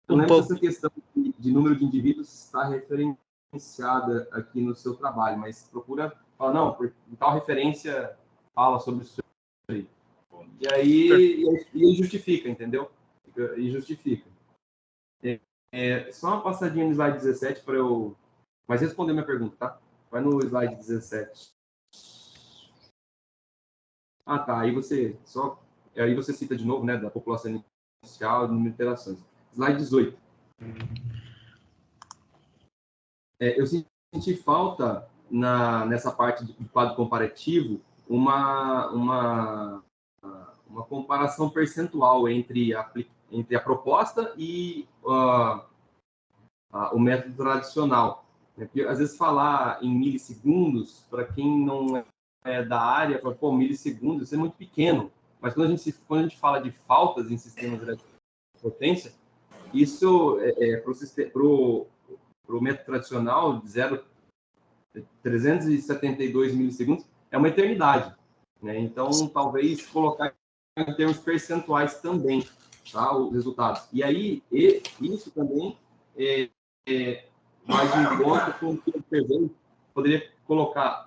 Eu não lembro se essa questão de número de indivíduos está referenciada aqui no seu trabalho, mas procura falar, não, tal referência fala sobre isso aí. E aí justifica, entendeu? E justifica. Só uma passadinha no slide 17 para eu... Mas responder minha pergunta, tá? Vai no slide 17. Ah, tá. Aí você cita de novo, né, da população inicial, de número de interações. Slide 18. Eu senti falta nessa parte de quadro comparativo uma comparação percentual entre a proposta e o método tradicional. Porque, às vezes, falar em milissegundos, para quem não é da área, fala, pô, milissegundos, isso é muito pequeno. Mas quando a gente fala de faltas em sistemas de potência, isso para o método tradicional, de 372 milissegundos, é uma eternidade. Né? Então, talvez colocar em termos percentuais também, tá, os resultados. E aí, isso também mais em conta com o que eu observei, poderia colocar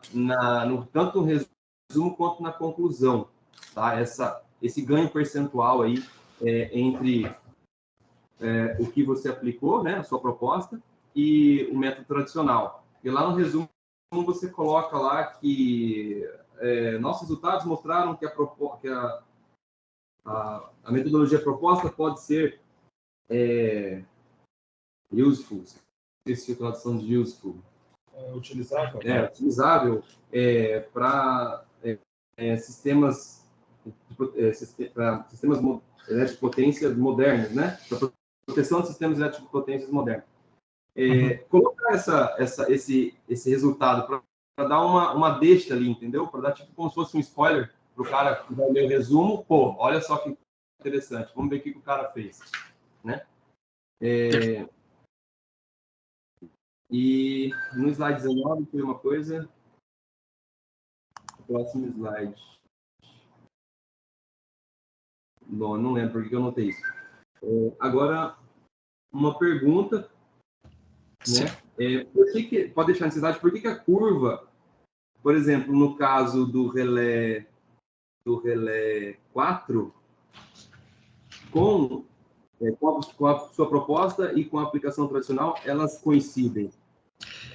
tanto no resumo quanto na conclusão, tá? Esse ganho percentual aí entre o que você aplicou, né, a sua proposta, e o método tradicional. E lá no resumo você coloca lá que nossos resultados mostraram que a metodologia proposta pode ser useful, essa é a tradução de useful. Utilizável. Utilizável para sistemas de potência modernos, né? Para proteção de sistemas elétricos de potências modernos. Colocar esse resultado para dar uma deixa ali, entendeu? Para dar tipo como se fosse um spoiler para o cara que vai ler o resumo. Pô, olha só que interessante. Vamos ver o que o cara fez, né? E no slide 19 foi uma coisa. Próximo slide. Bom, não lembro por que eu notei isso. Agora, uma pergunta, né? Pode deixar nesse slide, por que a curva, por exemplo, no caso do relé 4, com a sua proposta e com a aplicação tradicional, elas coincidem?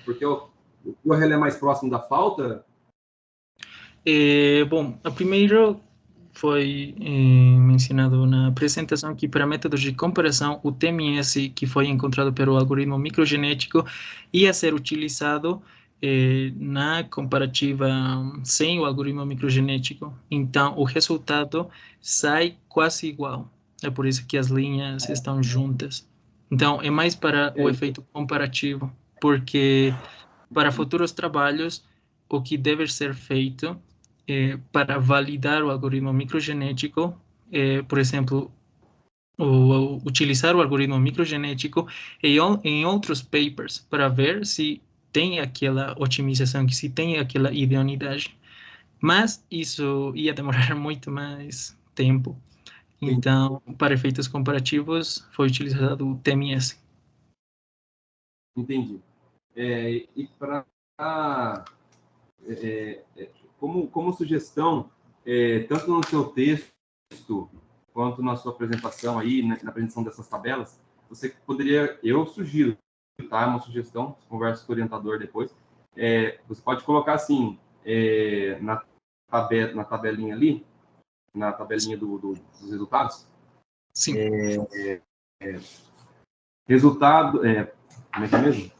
Porque o relé mais próximo da falta? Bom, a primeiro foi mencionado na apresentação que para métodos de comparação, o TMS que foi encontrado pelo algoritmo microgenético ia ser utilizado na comparativa sem o algoritmo microgenético. Então, o resultado sai quase igual. É por isso que as linhas estão juntas. Então, é mais para o efeito comparativo, porque para futuros trabalhos, o que deve ser feito para validar o algoritmo microgenético, por exemplo, utilizar o algoritmo microgenético em outros papers para ver se tem aquela otimização, que se tem aquela idoneidade. Mas isso ia demorar muito mais tempo. Então, para efeitos comparativos, foi utilizado o TMS. Entendi. E para como sugestão, tanto no seu texto quanto na sua apresentação aí, na apresentação dessas tabelas, você poderia, eu sugiro, tá? Uma sugestão, conversa com o orientador depois, você pode colocar assim, na tabelinha ali, na tabelinha dos resultados. Sim. Resultado, como é que é mesmo?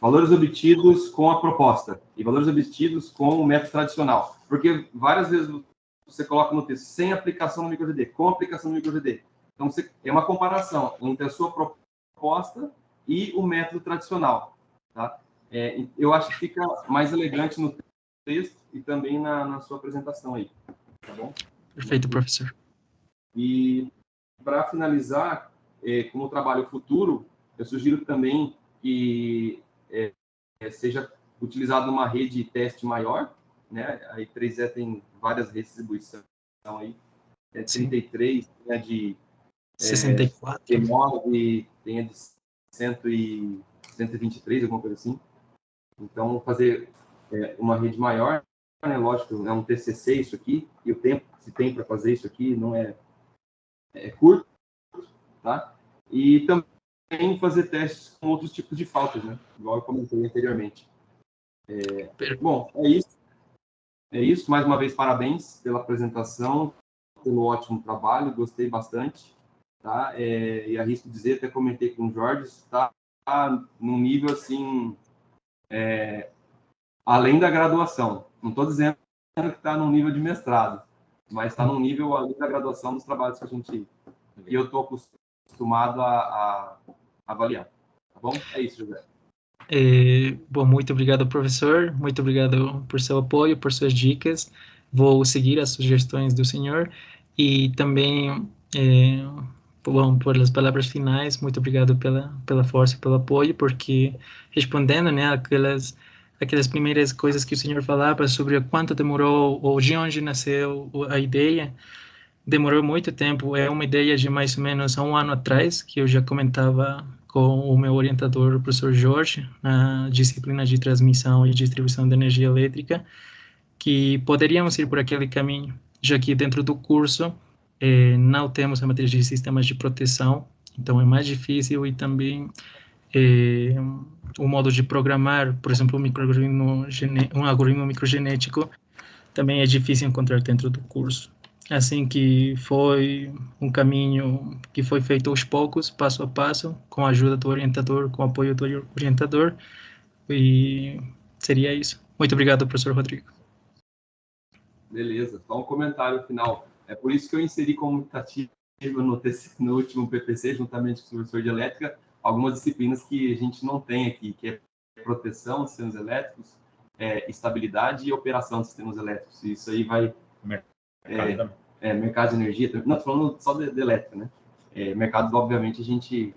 Valores obtidos com a proposta e valores obtidos com o método tradicional. Porque várias vezes você coloca no texto sem aplicação no microGD, com aplicação no microGD. Então, é uma comparação entre a sua proposta e o método tradicional. Tá? Eu acho que fica mais elegante no texto e também na sua apresentação aí. Tá bom? Perfeito, professor. E, para finalizar, como trabalho futuro, eu sugiro também que seja utilizado numa rede de teste maior, né? A I3E tem várias redes de distribuição aí, 33, tem a de 64, tem 9, tem a de 123, alguma coisa assim. Então, fazer uma rede maior, né? Lógico, é um TCC isso aqui, e o tempo que se tem para fazer isso aqui não é curto, tá? E também fazer testes com outros tipos de faltas, né? Igual eu comentei anteriormente. Bom, é isso. Mais uma vez, parabéns pela apresentação, pelo ótimo trabalho, gostei bastante, tá? E arrisco dizer, até comentei com o Jorge, está num nível, assim, além da graduação. Não estou dizendo que está num nível de mestrado, mas está num nível além da graduação dos trabalhos que a gente... E eu estou acostumado a avaliar. Tá bom? É isso, José. Bom, muito obrigado, professor. Muito obrigado por seu apoio, por suas dicas. Vou seguir as sugestões do senhor e também, bom, por as palavras finais, muito obrigado pela força e pelo apoio, porque respondendo, né, aquelas primeiras coisas que o senhor falava sobre quanto demorou ou de onde nasceu a ideia, demorou muito tempo. É uma ideia de mais ou menos 1 ano atrás, que eu já comentava com o meu orientador, o professor Jorge, na disciplina de transmissão e distribuição de energia elétrica, que poderíamos ir por aquele caminho. já que dentro do curso não temos a matéria de sistemas de proteção, então é mais difícil, e também o modo de programar, por exemplo, um algoritmo microgenético, também é difícil encontrar dentro do curso. Assim que foi um caminho que foi feito aos poucos, passo a passo, com a ajuda do orientador, com o apoio do orientador, e seria isso. Muito obrigado, professor Rodrigo. Beleza, só um comentário final. É por isso que eu inseri comunicativa no último PPC, juntamente com o professor de elétrica, algumas disciplinas que a gente não tem aqui, que é proteção de sistemas elétricos, estabilidade e operação de sistemas elétricos. Isso aí vai... mercado de energia, não, estou falando só de elétrica, né? Mercado, obviamente, a gente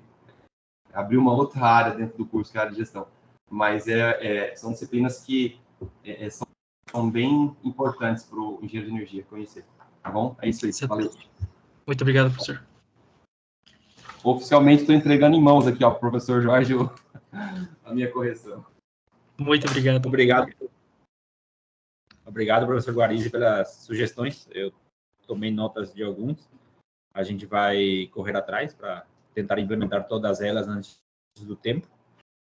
abriu uma outra área dentro do curso, que é a área de gestão, mas são disciplinas que são bem importantes para o engenheiro de energia conhecer, tá bom? É isso aí, valeu. Muito obrigado, professor. Oficialmente estou entregando em mãos aqui, ó, pro professor Jorge, a minha correção. Muito obrigado. Obrigado, professor Guarizzi, pelas sugestões. Eu tomei notas de alguns. A gente vai correr atrás para tentar implementar todas elas antes do tempo.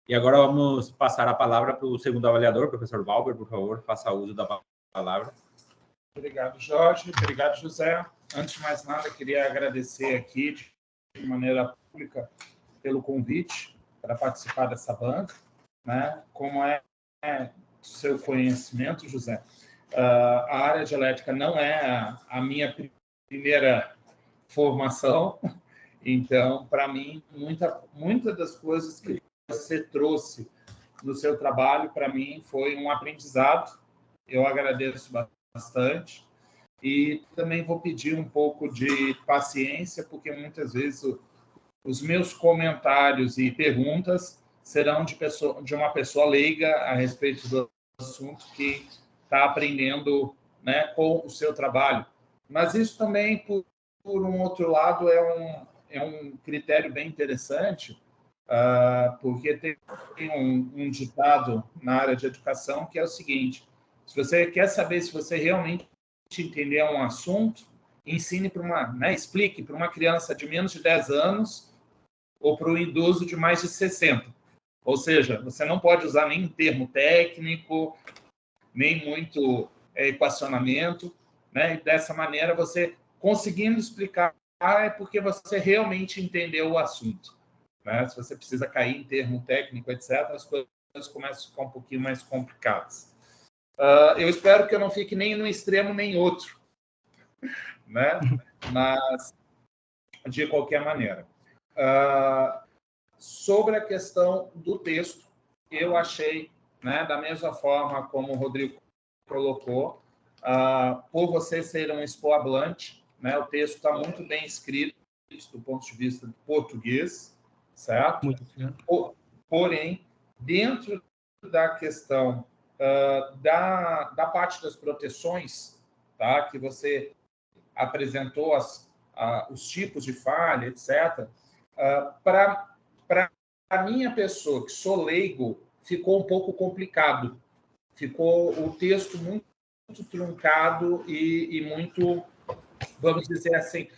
E agora vamos passar a palavra para o segundo avaliador, professor Valber, por favor, faça uso da palavra. Obrigado, Jorge. Obrigado, José. Antes de mais nada, queria agradecer aqui, de maneira pública, pelo convite para participar dessa banca, né? Como é seu conhecimento, José, a área de elétrica não é a minha primeira formação, então, para mim, muita das coisas que você trouxe no seu trabalho, para mim, foi um aprendizado. Eu agradeço bastante e também vou pedir um pouco de paciência, porque muitas vezes os meus comentários e perguntas serão de uma pessoa leiga a respeito do assunto que está aprendendo, né, com o seu trabalho. Mas isso também, por um outro lado, é um critério bem interessante, porque tem um ditado na área de educação que é o seguinte: se você quer saber se você realmente entender um assunto, ensine explique para uma criança de menos de 10 anos ou para um idoso de mais de 60. Ou seja, você não pode usar nem termo técnico, nem muito equacionamento, né? E dessa maneira, você conseguindo explicar, é porque você realmente entendeu o assunto, né? Se você precisa cair em termo técnico, etc., as coisas começam a ficar um pouquinho mais complicadas. Eu espero que eu não fique nem no extremo nem outro, né? Mas, de qualquer maneira. Sobre a questão do texto, eu achei, né, da mesma forma como o Rodrigo colocou, por você ser um hispanohablante, né, o texto está muito bem escrito do ponto de vista do português, certo? Muito bem. Porém, dentro da questão da parte das proteções, tá, que você apresentou os tipos de falha, etc., para a minha pessoa, que sou leigo, ficou um pouco complicado. Ficou o texto muito truncado e muito, vamos dizer assim,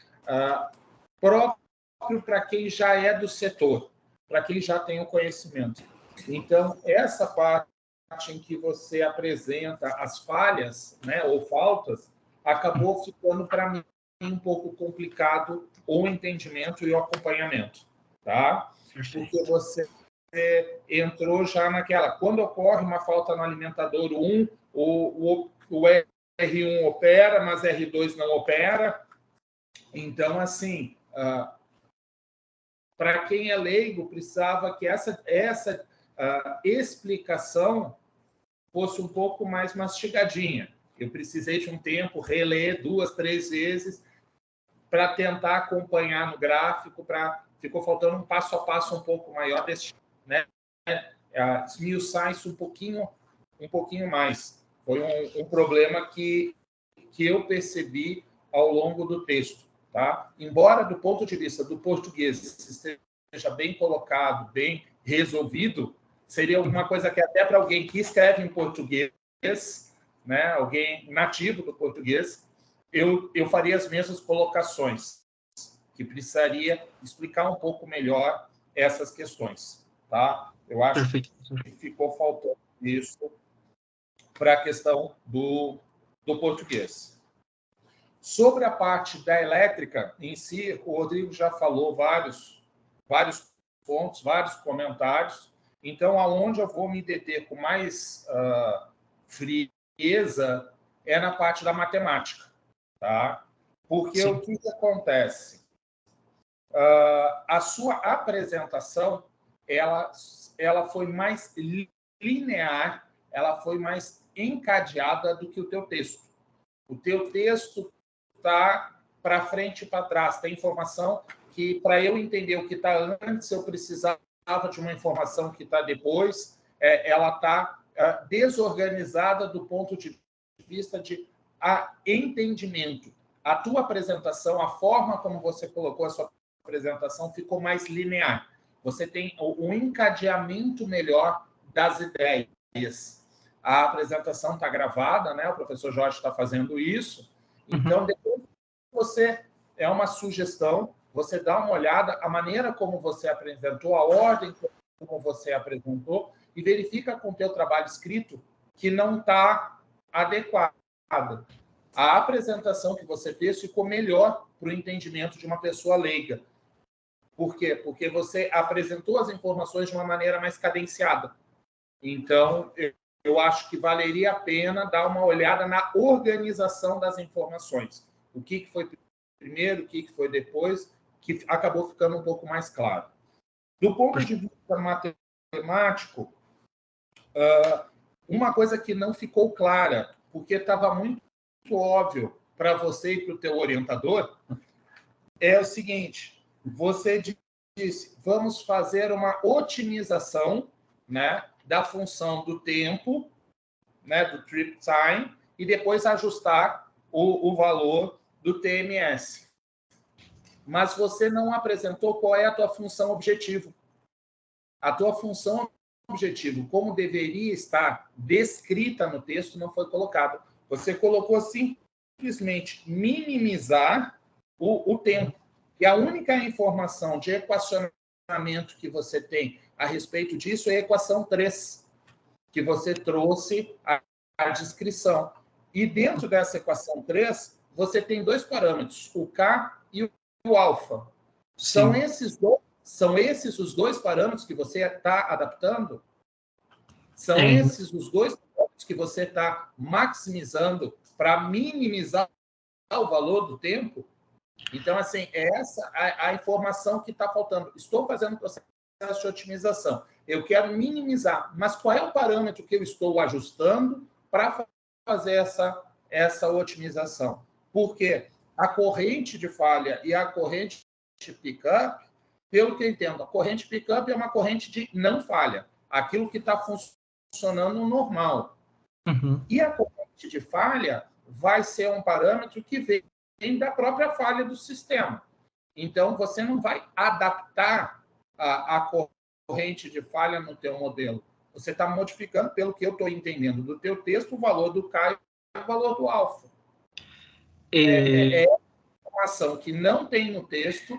próprio para quem já é do setor, para quem já tem o conhecimento. Então, essa parte em que você apresenta as falhas, né, ou faltas, acabou ficando, para mim, um pouco complicado o entendimento e o acompanhamento, tá? Porque você entrou já naquela... Quando ocorre uma falta no alimentador 1, o R1 opera, mas R2 não opera. Então, assim, para quem é leigo, precisava que essa explicação fosse um pouco mais mastigadinha. Eu precisei de um tempo, reler 2, 3 vezes, para tentar acompanhar no gráfico, ficou faltando um passo a passo um pouco maior, né? Esmiuçar isso um pouquinho mais. Foi um problema que eu percebi ao longo do texto, tá? Embora, do ponto de vista do português, esteja bem colocado, bem resolvido, seria alguma coisa que até para alguém que escreve em português, né, alguém nativo do português, eu faria as mesmas colocações, que precisaria explicar um pouco melhor essas questões, tá? Eu acho que ficou faltando isso para a questão do português. Sobre a parte da elétrica em si, o Rodrigo já falou vários pontos, vários comentários. Então, aonde eu vou me deter com mais frieza é na parte da matemática, tá? Porque o que acontece? A sua apresentação, ela foi mais linear, ela foi mais encadeada do que o teu texto. O teu texto está para frente e para trás, tem informação que, para eu entender o que está antes, eu precisava de uma informação que está depois, ela está desorganizada do ponto de vista de entendimento. A tua apresentação, a forma como você colocou a sua apresentação ficou mais linear. Você tem um encadeamento melhor das ideias. A apresentação está gravada, né? O professor Jorge está fazendo isso. Então, depois você, é uma sugestão, você dá uma olhada, a maneira como você apresentou, a ordem como você apresentou, e verifica com o teu trabalho escrito que não está adequada. A apresentação que você fez ficou melhor para o entendimento de uma pessoa leiga. Por quê? Porque você apresentou as informações de uma maneira mais cadenciada. Então, eu acho que valeria a pena dar uma olhada na organização das informações. O que foi primeiro, o que foi depois, que acabou ficando um pouco mais claro. Do ponto de vista matemático, uma coisa que não ficou clara, porque estava muito óbvio para você e para o teu orientador, é o seguinte: você disse, vamos fazer uma otimização, né, da função do tempo, né, do trip time, e depois ajustar o valor do TMS. Mas você não apresentou qual é a tua função objetivo. A tua função objetivo, como deveria estar descrita no texto, não foi colocada. Você colocou simplesmente minimizar o tempo. E a única informação de equacionamento que você tem a respeito disso é a equação 3, que você trouxe a descrição. E dentro dessa equação 3, você tem dois parâmetros, o K e o alfa. São esses os dois parâmetros que você está adaptando? São esses os dois parâmetros que você está maximizando para minimizar o valor do tempo? Então, assim, é essa a informação que está faltando. Estou fazendo processo de otimização. Eu quero minimizar, mas qual é o parâmetro que eu estou ajustando para fazer essa otimização? Porque a corrente de falha e a corrente de pick-up, pelo que eu entendo, a corrente pick-up é uma corrente de não falha, aquilo que está funcionando normal. E a corrente de falha vai ser um parâmetro que vem da própria falha do sistema. Então, você não vai adaptar a corrente de falha no teu modelo. Você está modificando, pelo que eu estou entendendo do teu texto, o valor do K e o valor do alfa. É informação que não tem no texto,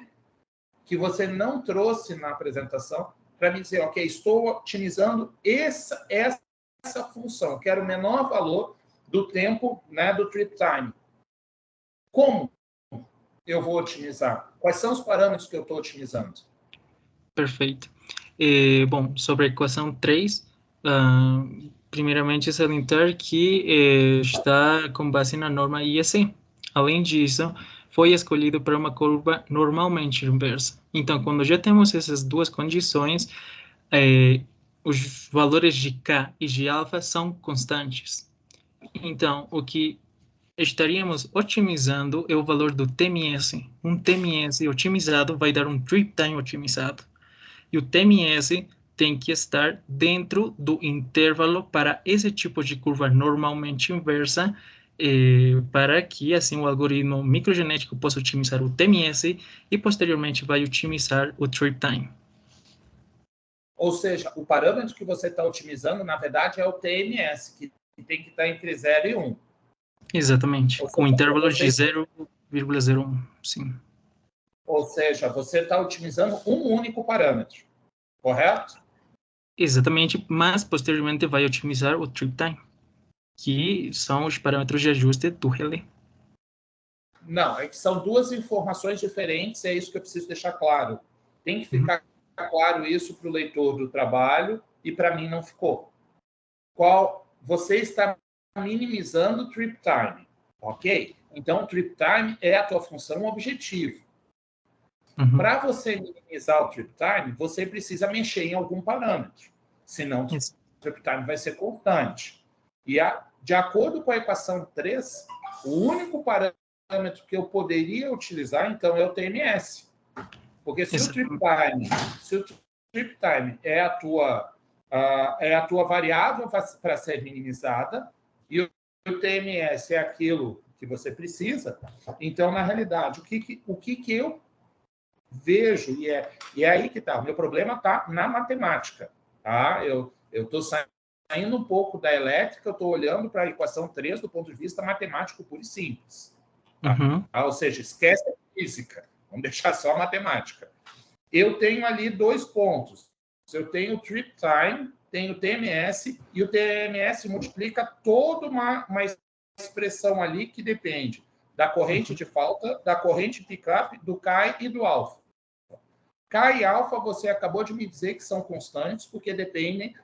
que você não trouxe na apresentação, para me dizer, ok, estou otimizando essa função, quero o menor valor do tempo, né, do trip time. Como eu vou otimizar? Quais são os parâmetros que eu estou otimizando? Perfeito. Bom, sobre a equação 3, primeiramente salientar que está com base na norma IEC. Além disso, foi escolhido para uma curva normalmente inversa. Então, quando já temos essas duas condições, os valores de K e de alfa são constantes. Então, o que estaríamos otimizando é o valor do TMS. Um TMS otimizado vai dar um trip time otimizado. E o TMS tem que estar dentro do intervalo para esse tipo de curva normalmente inversa, para que, assim, o algoritmo microgenético possa otimizar o TMS e, posteriormente, vai otimizar o trip time. Ou seja, o parâmetro que você está otimizando, na verdade, é o TMS, que tem que estar entre 0 e 1. Exatamente, Ou com seja, intervalos de 0,01, sim. Ou seja, você está otimizando um único parâmetro, correto? Exatamente, mas posteriormente vai otimizar o trip time, que são os parâmetros de ajuste do relé. Não, é que são duas informações diferentes, é isso que eu preciso deixar claro. Tem que ficar claro isso para o leitor do trabalho e para mim não ficou. Você está minimizando o trip time, ok? Então, o trip time é a tua função objetivo. Para você minimizar o trip time, você precisa mexer em algum parâmetro, senão o trip time vai ser constante. E de acordo com a equação 3, o único parâmetro que eu poderia utilizar, então, é o TMS. Porque se o trip time é a tua variável para ser minimizada e o TMS é aquilo que você precisa, então, na realidade, o que eu vejo, e é aí que está, o meu problema está na matemática. Tá? Eu estou saindo um pouco da elétrica, eu estou olhando para a equação 3 do ponto de vista matemático puro e simples. Tá? Ou seja, esquece a física, vamos deixar só a matemática. Eu tenho ali 2 pontos. Eu tenho o trip time, tenho o TMS, e o TMS multiplica toda uma expressão ali que depende da corrente de falta, da corrente pick-up, do K e do alfa. K e alfa, você acabou de me dizer que são constantes, porque dependem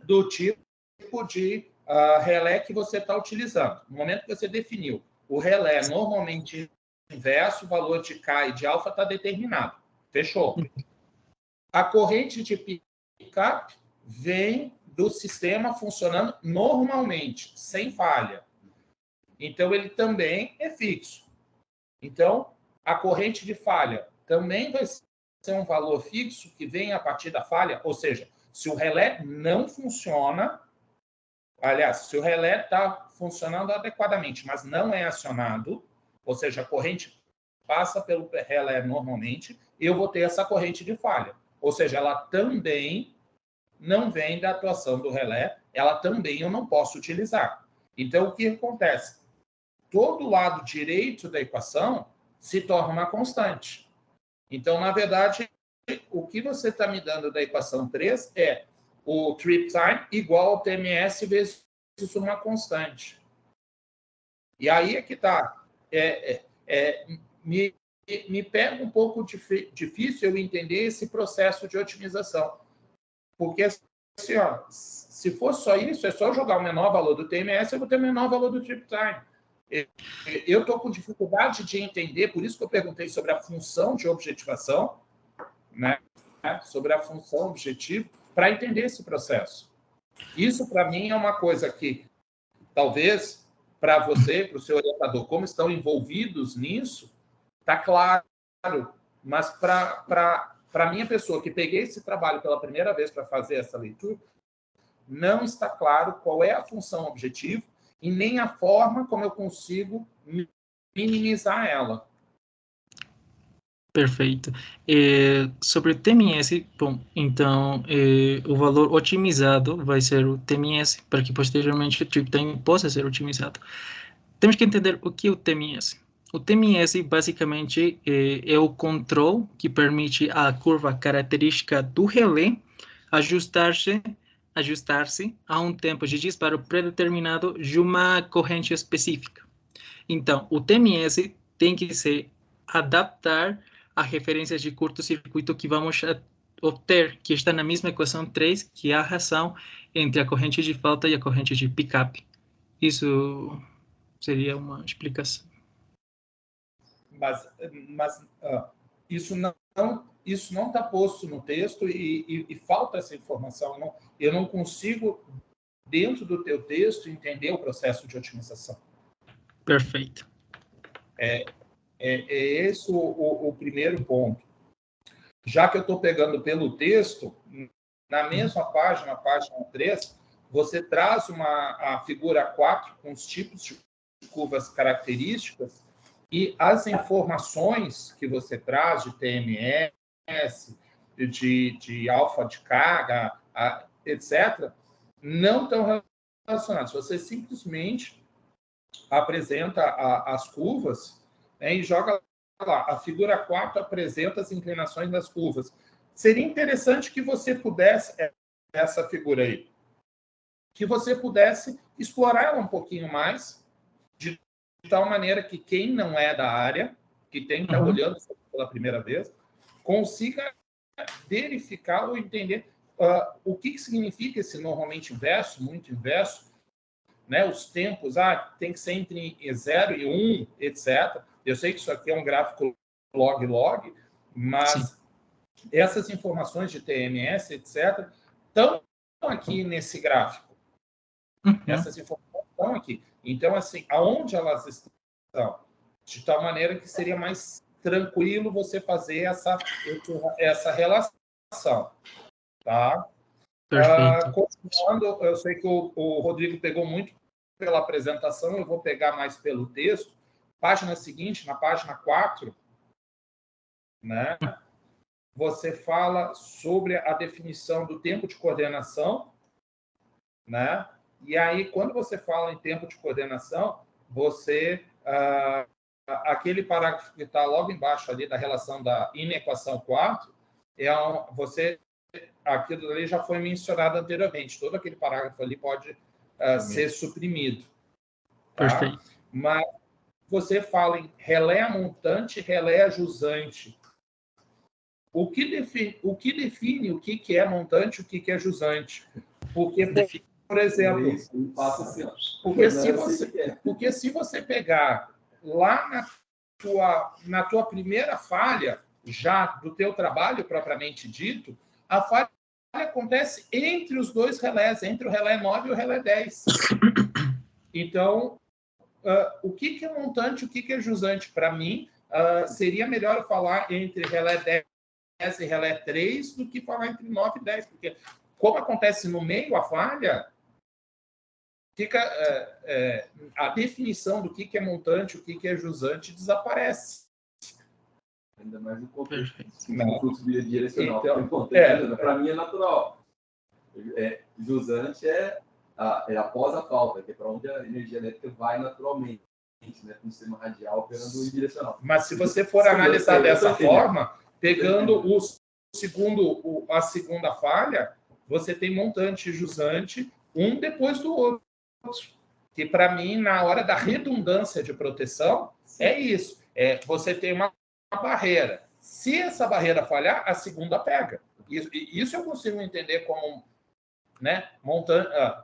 do tipo de relé que você está utilizando. No momento que você definiu o relé normalmente inverso, o valor de K e de alfa está determinado. Fechou. A corrente de pick-up vem do sistema funcionando normalmente, sem falha. Então, ele também é fixo. Então, a corrente de falha também vai ser um valor fixo que vem a partir da falha, ou seja, se o relé não funciona, aliás, se o relé está funcionando adequadamente, mas não é acionado, ou seja, a corrente passa pelo relé normalmente, eu vou ter essa corrente de falha. Ou seja, ela também não vem da atuação do relé, ela também eu não posso utilizar. Então, o que acontece? Todo o lado direito da equação se torna uma constante. Então, na verdade, o que você está me dando da equação 3 é o trip time igual ao TMS vezes uma constante. E aí é que está. Me pega um pouco difícil eu entender esse processo de otimização. Porque, assim, se for só isso, é só jogar o menor valor do TMS, eu vou ter o menor valor do trip time. Eu estou com dificuldade de entender, por isso que eu perguntei sobre a função de objetivação, né? Sobre a função objetivo, para entender esse processo. Isso, para mim, é uma coisa que, talvez, para você, para o seu orientador, como estão envolvidos nisso, está claro, mas para a minha pessoa que peguei esse trabalho pela primeira vez para fazer essa leitura, não está claro qual é a função objetivo e nem a forma como eu consigo minimizar ela. Perfeito. Sobre o TMS, bom, então, o valor otimizado vai ser o TMS, para que posteriormente o trip time possa ser otimizado. Temos que entender o que é o TMS. O TMS, basicamente, é o controle que permite à curva característica do relé ajustar-se a um tempo de disparo predeterminado de uma corrente específica. Então, o TMS tem que se adaptar a referências de curto-circuito que vamos obter, que está na mesma equação 3, que é a razão entre a corrente de falta e a corrente de pick-up. Isso seria uma explicação. Mas isso não está posto no texto e falta essa informação. Eu não consigo, dentro do teu texto, entender o processo de otimização. Perfeito. É esse o primeiro ponto. Já que eu estou pegando pelo texto, na mesma página 3, você traz a figura 4 com os tipos de curvas características e as informações que você traz de TMS, de alfa de carga, etc., não estão relacionadas. Você simplesmente apresenta as curvas, né, e joga lá. A figura 4 apresenta as inclinações das curvas. Seria interessante que você pudesse, essa figura aí, que você pudesse explorar ela um pouquinho mais, de tal maneira que quem não é da área, que tem que estar olhando pela primeira vez, consiga verificar ou entender o que significa esse normalmente inverso, muito inverso, né? Os tempos, tem que ser entre 0 e 1, etc. Eu sei que isso aqui é um gráfico log-log, mas essas informações de TMS, etc., estão aqui nesse gráfico. Essas informações estão aqui. Então, assim, aonde elas estão? De tal maneira que seria mais tranquilo você fazer essa relação. Tá? Continuando, eu sei que o Rodrigo pegou muito pela apresentação, eu vou pegar mais pelo texto. Página seguinte, na página 4, né, você fala sobre a definição do tempo de coordenação, né? E aí, quando você fala em tempo de coordenação, você... aquele parágrafo que está logo embaixo ali da relação da inequação 4, aquilo ali já foi mencionado anteriormente. Todo aquele parágrafo ali pode ser suprimido. Tá? Perfeito. Mas você fala em relé montante e relé jusante. O que define o que é montante e o que é jusante? Porque, por exemplo, porque se você pegar lá na tua primeira falha, já do teu trabalho propriamente dito, a falha acontece entre os dois relés, entre o relé 9 e o relé 10. Então, o que é montante e o que é jusante? Para mim, seria melhor eu falar entre relé 10 e relé 3 do que falar entre 9 e 10, porque como acontece no meio a falha, fica a definição do que é montante, o que é jusante, desaparece. Ainda mais no contexto do fluxo bidirecional. Então, para mim é natural. Jusante é após a falta, que é para onde a energia elétrica vai naturalmente, né, com o sistema radial operando unidirecional. Mas se você for analisar dessa forma, pegando a segunda falha, você tem montante e jusante, um depois do outro. Que, para mim, na hora da redundância de proteção, é isso. Você tem uma barreira. Se essa barreira falhar, a segunda pega. Isso eu consigo entender como, né,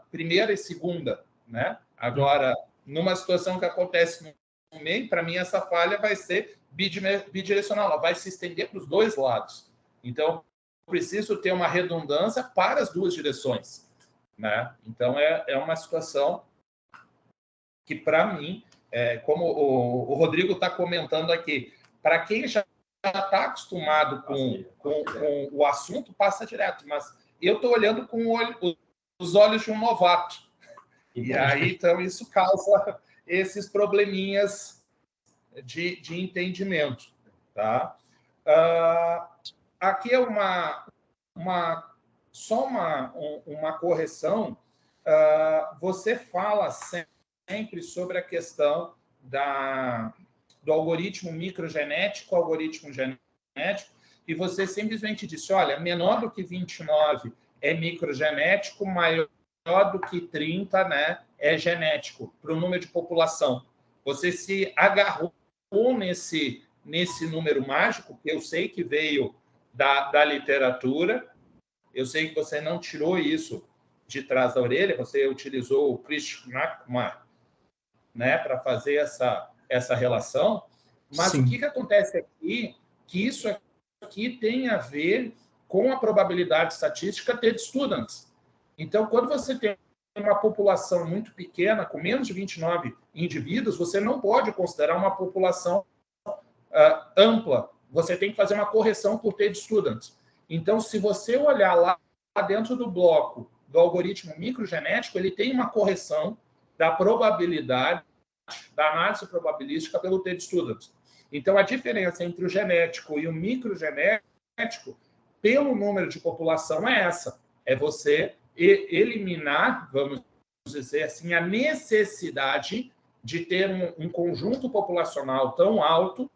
primeira e segunda. Né? Agora, numa situação que acontece no meio, para mim, essa falha vai ser bidirecional. Ela vai se estender para os dois lados. Então, eu preciso ter uma redundância para as duas direções. Né? Então, é uma situação que, para mim, como o Rodrigo está comentando aqui, para quem já está acostumado com o assunto, passa direto. Mas eu estou olhando com os olhos de um novato. E aí, então, isso causa esses probleminhas de entendimento. Tá? Aqui é só uma correção. Você fala sempre sobre a questão do algoritmo microgenético, algoritmo genético, e você simplesmente disse, olha, menor do que 29 é microgenético, maior do que 30, né, é genético, para o número de população. Você se agarrou nesse número mágico, que eu sei que veio da literatura, eu sei que você não tirou isso de trás da orelha, você utilizou o Krishnamurti, né, para fazer essa relação, mas o que acontece aqui, que isso aqui tem a ver com a probabilidade estatística de students. Então, quando você tem uma população muito pequena, com menos de 29 indivíduos, você não pode considerar uma população ampla. Você tem que fazer uma correção por de students. Então, se você olhar lá dentro do bloco do algoritmo microgenético, ele tem uma correção da probabilidade, da análise probabilística pelo de students. Então, a diferença entre o genético e o microgenético, pelo número de população, é essa. É você eliminar, vamos dizer assim, a necessidade de ter um conjunto populacional tão alto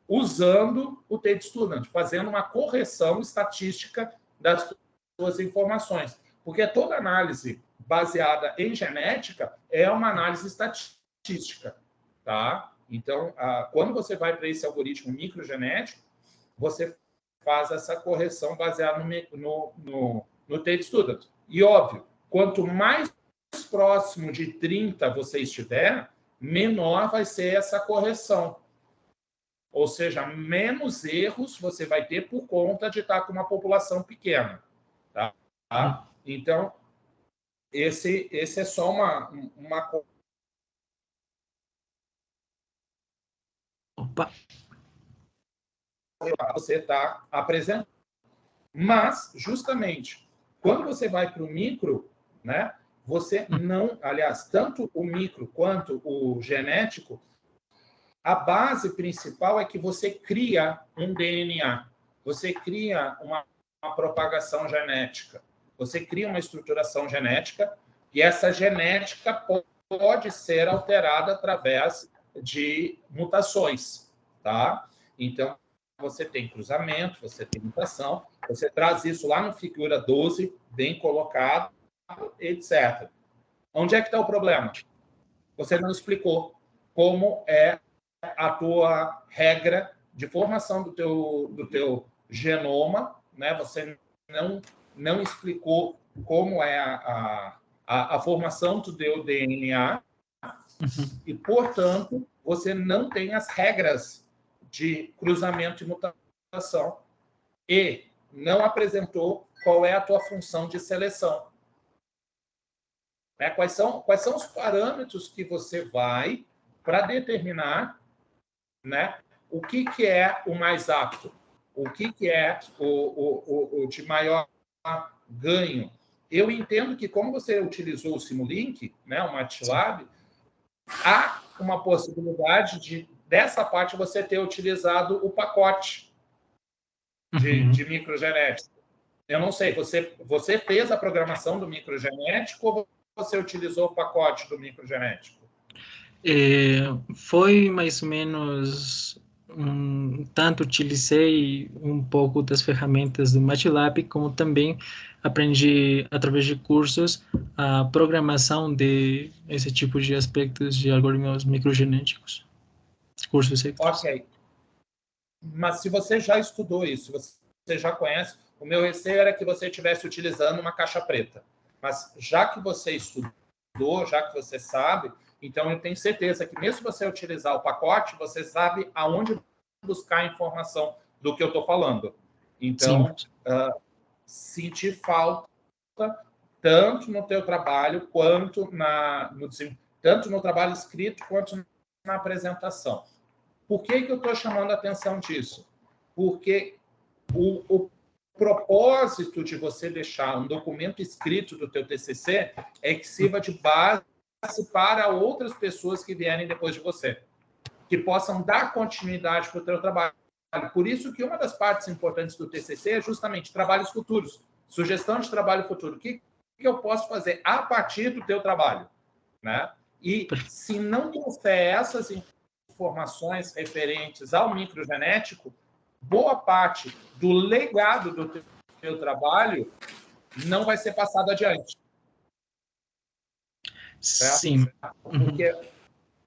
usando o T-Student, fazendo uma correção estatística das suas informações. Porque toda análise baseada em genética é uma análise estatística, tá? Então, quando você vai para esse algoritmo microgenético, você faz essa correção baseada no T-Student. E, óbvio, quanto mais próximo de 30 você estiver, menor vai ser essa correção. Ou seja, menos erros você vai ter por conta de estar com uma população pequena. Tá? Então, esse é só uma... Opa! Você está apresentando. Mas, justamente, quando você vai para o micro, né, você não... Aliás, tanto o micro quanto o genético, a base principal é que você cria um DNA, você cria uma propagação genética, você cria uma estruturação genética, e essa genética pode ser alterada através de mutações, tá? Então, você tem cruzamento, você tem mutação, você traz isso lá no figura 12, bem colocado, etc. Onde é que está o problema? Você não explicou como é a tua regra de formação do teu genoma, né? Você não explicou como é a formação do teu DNA e, portanto, você não tem as regras de cruzamento e mutação e não apresentou qual é a tua função de seleção. Né? Quais são os parâmetros que você vai para determinar, né, o que é o mais apto, o que é o de maior ganho. Eu entendo que, como você utilizou o Simulink, né, o MATLAB, há uma possibilidade dessa parte você ter utilizado o pacote de microgenética. Eu não sei, você fez a programação do microgenético ou você utilizou o pacote do microgenético? Foi mais ou menos tanto utilizei um pouco das ferramentas do MATLAB, como também aprendi através de cursos a programação de esse tipo de aspectos de algoritmos microgenéticos. Cursos extras. Ok. Mas se você já estudou isso, você já conhece, o meu receio era que você estivesse utilizando uma caixa preta. Mas já que você estudou, já que você sabe, então eu tenho certeza que mesmo se você utilizar o pacote, você sabe aonde buscar a informação do que eu estou falando. Então, sentir falta tanto no teu trabalho quanto tanto no trabalho escrito quanto na apresentação. Por que eu estou chamando a atenção disso? Porque o propósito de você deixar um documento escrito do teu TCC é que sirva de base para outras pessoas que vierem depois de você, que possam dar continuidade para o teu trabalho. Por isso que uma das partes importantes do TCC é justamente trabalhos futuros, sugestão de trabalho futuro. O que eu posso fazer a partir do teu trabalho? Né? E se não trouxer essas informações referentes ao microgenético, boa parte do legado do teu trabalho não vai ser passado adiante. Certo? Sim. Porque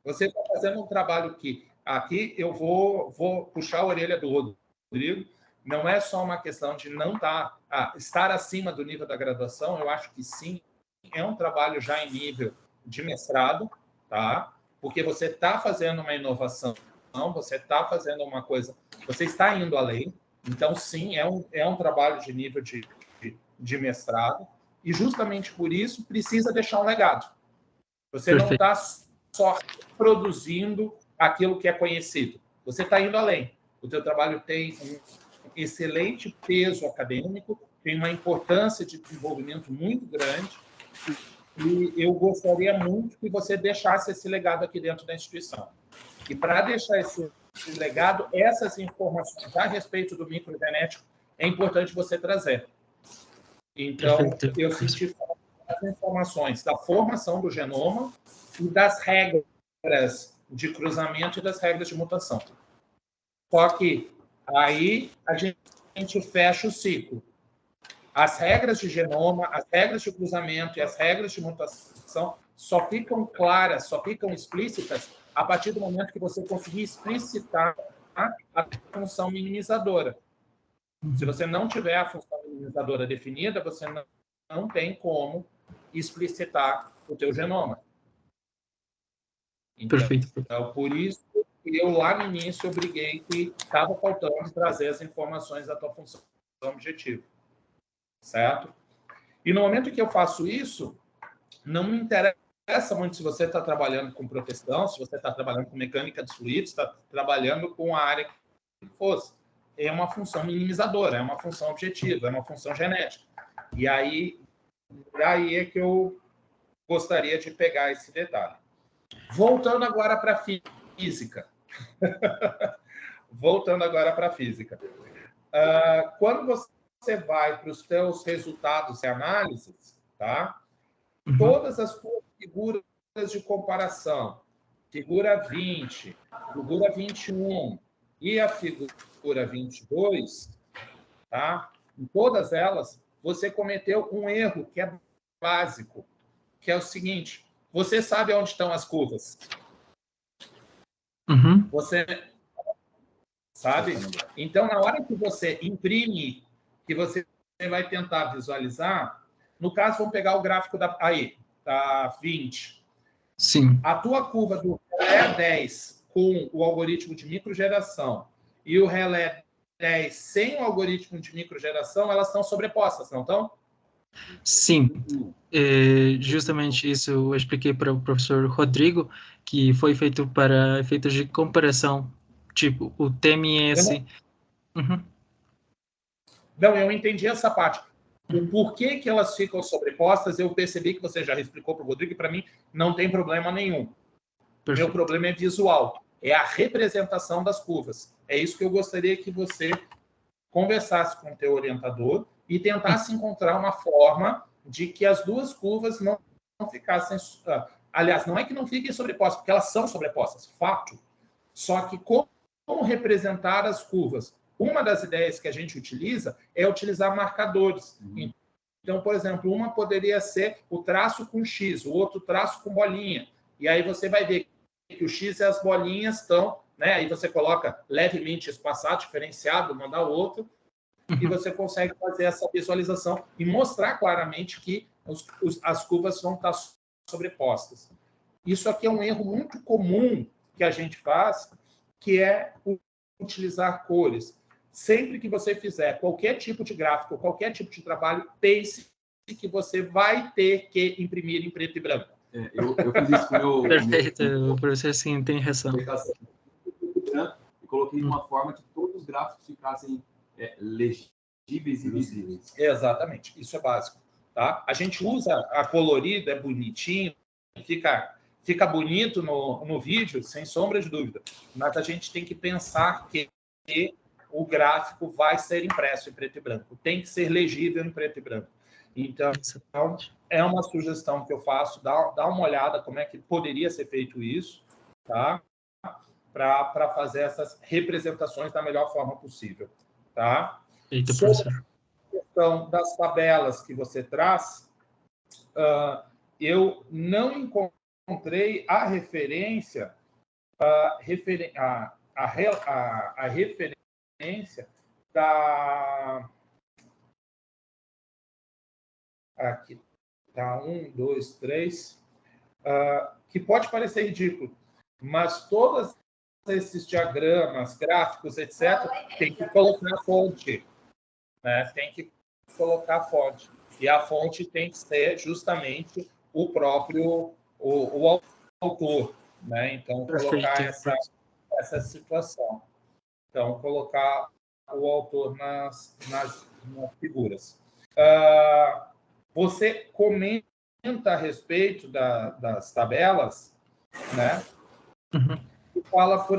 você está fazendo um trabalho que aqui eu vou puxar a orelha do Rodrigo. Não é só uma questão de não estar acima do nível da graduação. Eu acho que sim, é um trabalho já em nível de mestrado, tá? Porque você está fazendo uma inovação, você está fazendo uma coisa, você está indo além. Então, sim, é um trabalho de nível de mestrado. E justamente por isso precisa deixar um legado. Você não está só produzindo aquilo que é conhecido. Você está indo além. O teu trabalho tem um excelente peso acadêmico, tem uma importância de desenvolvimento muito grande, e eu gostaria muito que você deixasse esse legado aqui dentro da instituição. E para deixar esse legado, essas informações a respeito do microgenético é importante você trazer. Então, eu senti as informações da formação do genoma e das regras de cruzamento e das regras de mutação. Só que aí a gente fecha o ciclo. As regras de genoma, as regras de cruzamento e as regras de mutação só ficam claras, só ficam explícitas a partir do momento que você conseguir explicitar a função minimizadora. Se você não tiver a função minimizadora definida, você não tem como explicitar o teu genoma. Então, Perfeito. por isso que eu lá no início eu briguei que estava faltando trazer as informações da tua função objetiva. Certo? E no momento que eu faço isso, não me interessa muito se você está trabalhando com proteção, se você está trabalhando com mecânica de fluidos, está trabalhando com a área que fosse. É uma função minimizadora, é uma função objetiva, é uma função genética. E aí é que eu gostaria de pegar esse detalhe. Voltando agora para a física. Quando você vai para os teus resultados e análises, tá? Todas as suas figuras de comparação, figura 20, figura 21 e a figura 22, tá? Em todas elas, você cometeu um erro que é básico, que é o seguinte: você sabe onde estão as curvas. Você sabe? Então, na hora que você imprime, que você vai tentar visualizar, no caso, vamos pegar o gráfico da 20. Sim. A tua curva do relé 10 com o algoritmo de microgeração e o relé 10 sem o algoritmo de microgeração, elas estão sobrepostas, não estão? Sim. Justamente isso eu expliquei para o professor Rodrigo, que foi feito para efeitos de comparação, tipo o TMS. Não, eu entendi essa parte. O porquê que elas ficam sobrepostas, eu percebi que você já explicou para o Rodrigo, e para mim não tem problema nenhum. Perfeito. Meu problema é visual, é a representação das curvas. É isso que eu gostaria que você conversasse com o teu orientador e tentasse encontrar uma forma de que as duas curvas não ficassem... Aliás, não é que não fiquem sobrepostas, porque elas são sobrepostas, fato. Só que como representar as curvas? Uma das ideias que a gente utiliza é utilizar marcadores. Então, por exemplo, uma poderia ser o traço com X, o outro traço com bolinha. E aí você vai ver que o X e as bolinhas estão, né? Aí você coloca levemente espaçado, diferenciado, uma da outra, e você consegue fazer essa visualização e mostrar claramente que as curvas vão estar sobrepostas. Isso aqui é um erro muito comum que a gente faz, que é utilizar cores. Sempre que você fizer qualquer tipo de gráfico, qualquer tipo de trabalho, pense que você vai ter que imprimir em preto e branco. Eu fiz isso com o meu... Perfeito, o professor sim tem razão. E coloquei de uma forma que todos os gráficos ficassem legíveis e visíveis. Exatamente, isso é básico. Tá? A gente usa a colorida, é bonitinho, fica bonito no vídeo, sem sombra de dúvida. Mas a gente tem que pensar que o gráfico vai ser impresso em preto e branco. Tem que ser legível em preto e branco. Então, é uma sugestão que eu faço. Dá uma olhada como é que poderia ser feito isso, tá? Para fazer essas representações da melhor forma possível. Tá? Sobre a questão das tabelas que você traz, eu não encontrei a referência, a referência da... Aqui, tá, 1, 2, 3, que pode parecer ridículo, mas todos esses diagramas, gráficos, etc., tem que colocar a fonte. Né? Tem que colocar a fonte. E a fonte tem que ser justamente o próprio o autor. Né? Então, colocar essa situação. Então, colocar o autor nas figuras. Você comenta a respeito das tabelas, né? E fala, por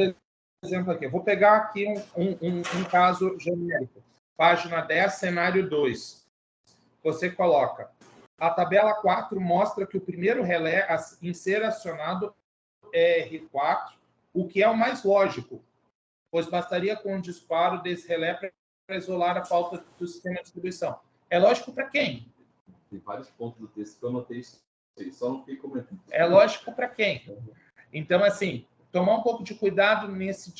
exemplo, aqui. Eu vou pegar aqui um caso genérico. Página 10, cenário 2. Você coloca a tabela 4 mostra que o primeiro relé em ser acionado é R4, o que é o mais lógico, pois bastaria com o disparo desse relé para isolar a falta do sistema de distribuição. É lógico para quem? Tem vários pontos do texto que eu anotei, só não fiquei comentando. É lógico para quem? Então, assim, tomar um pouco de cuidado nesse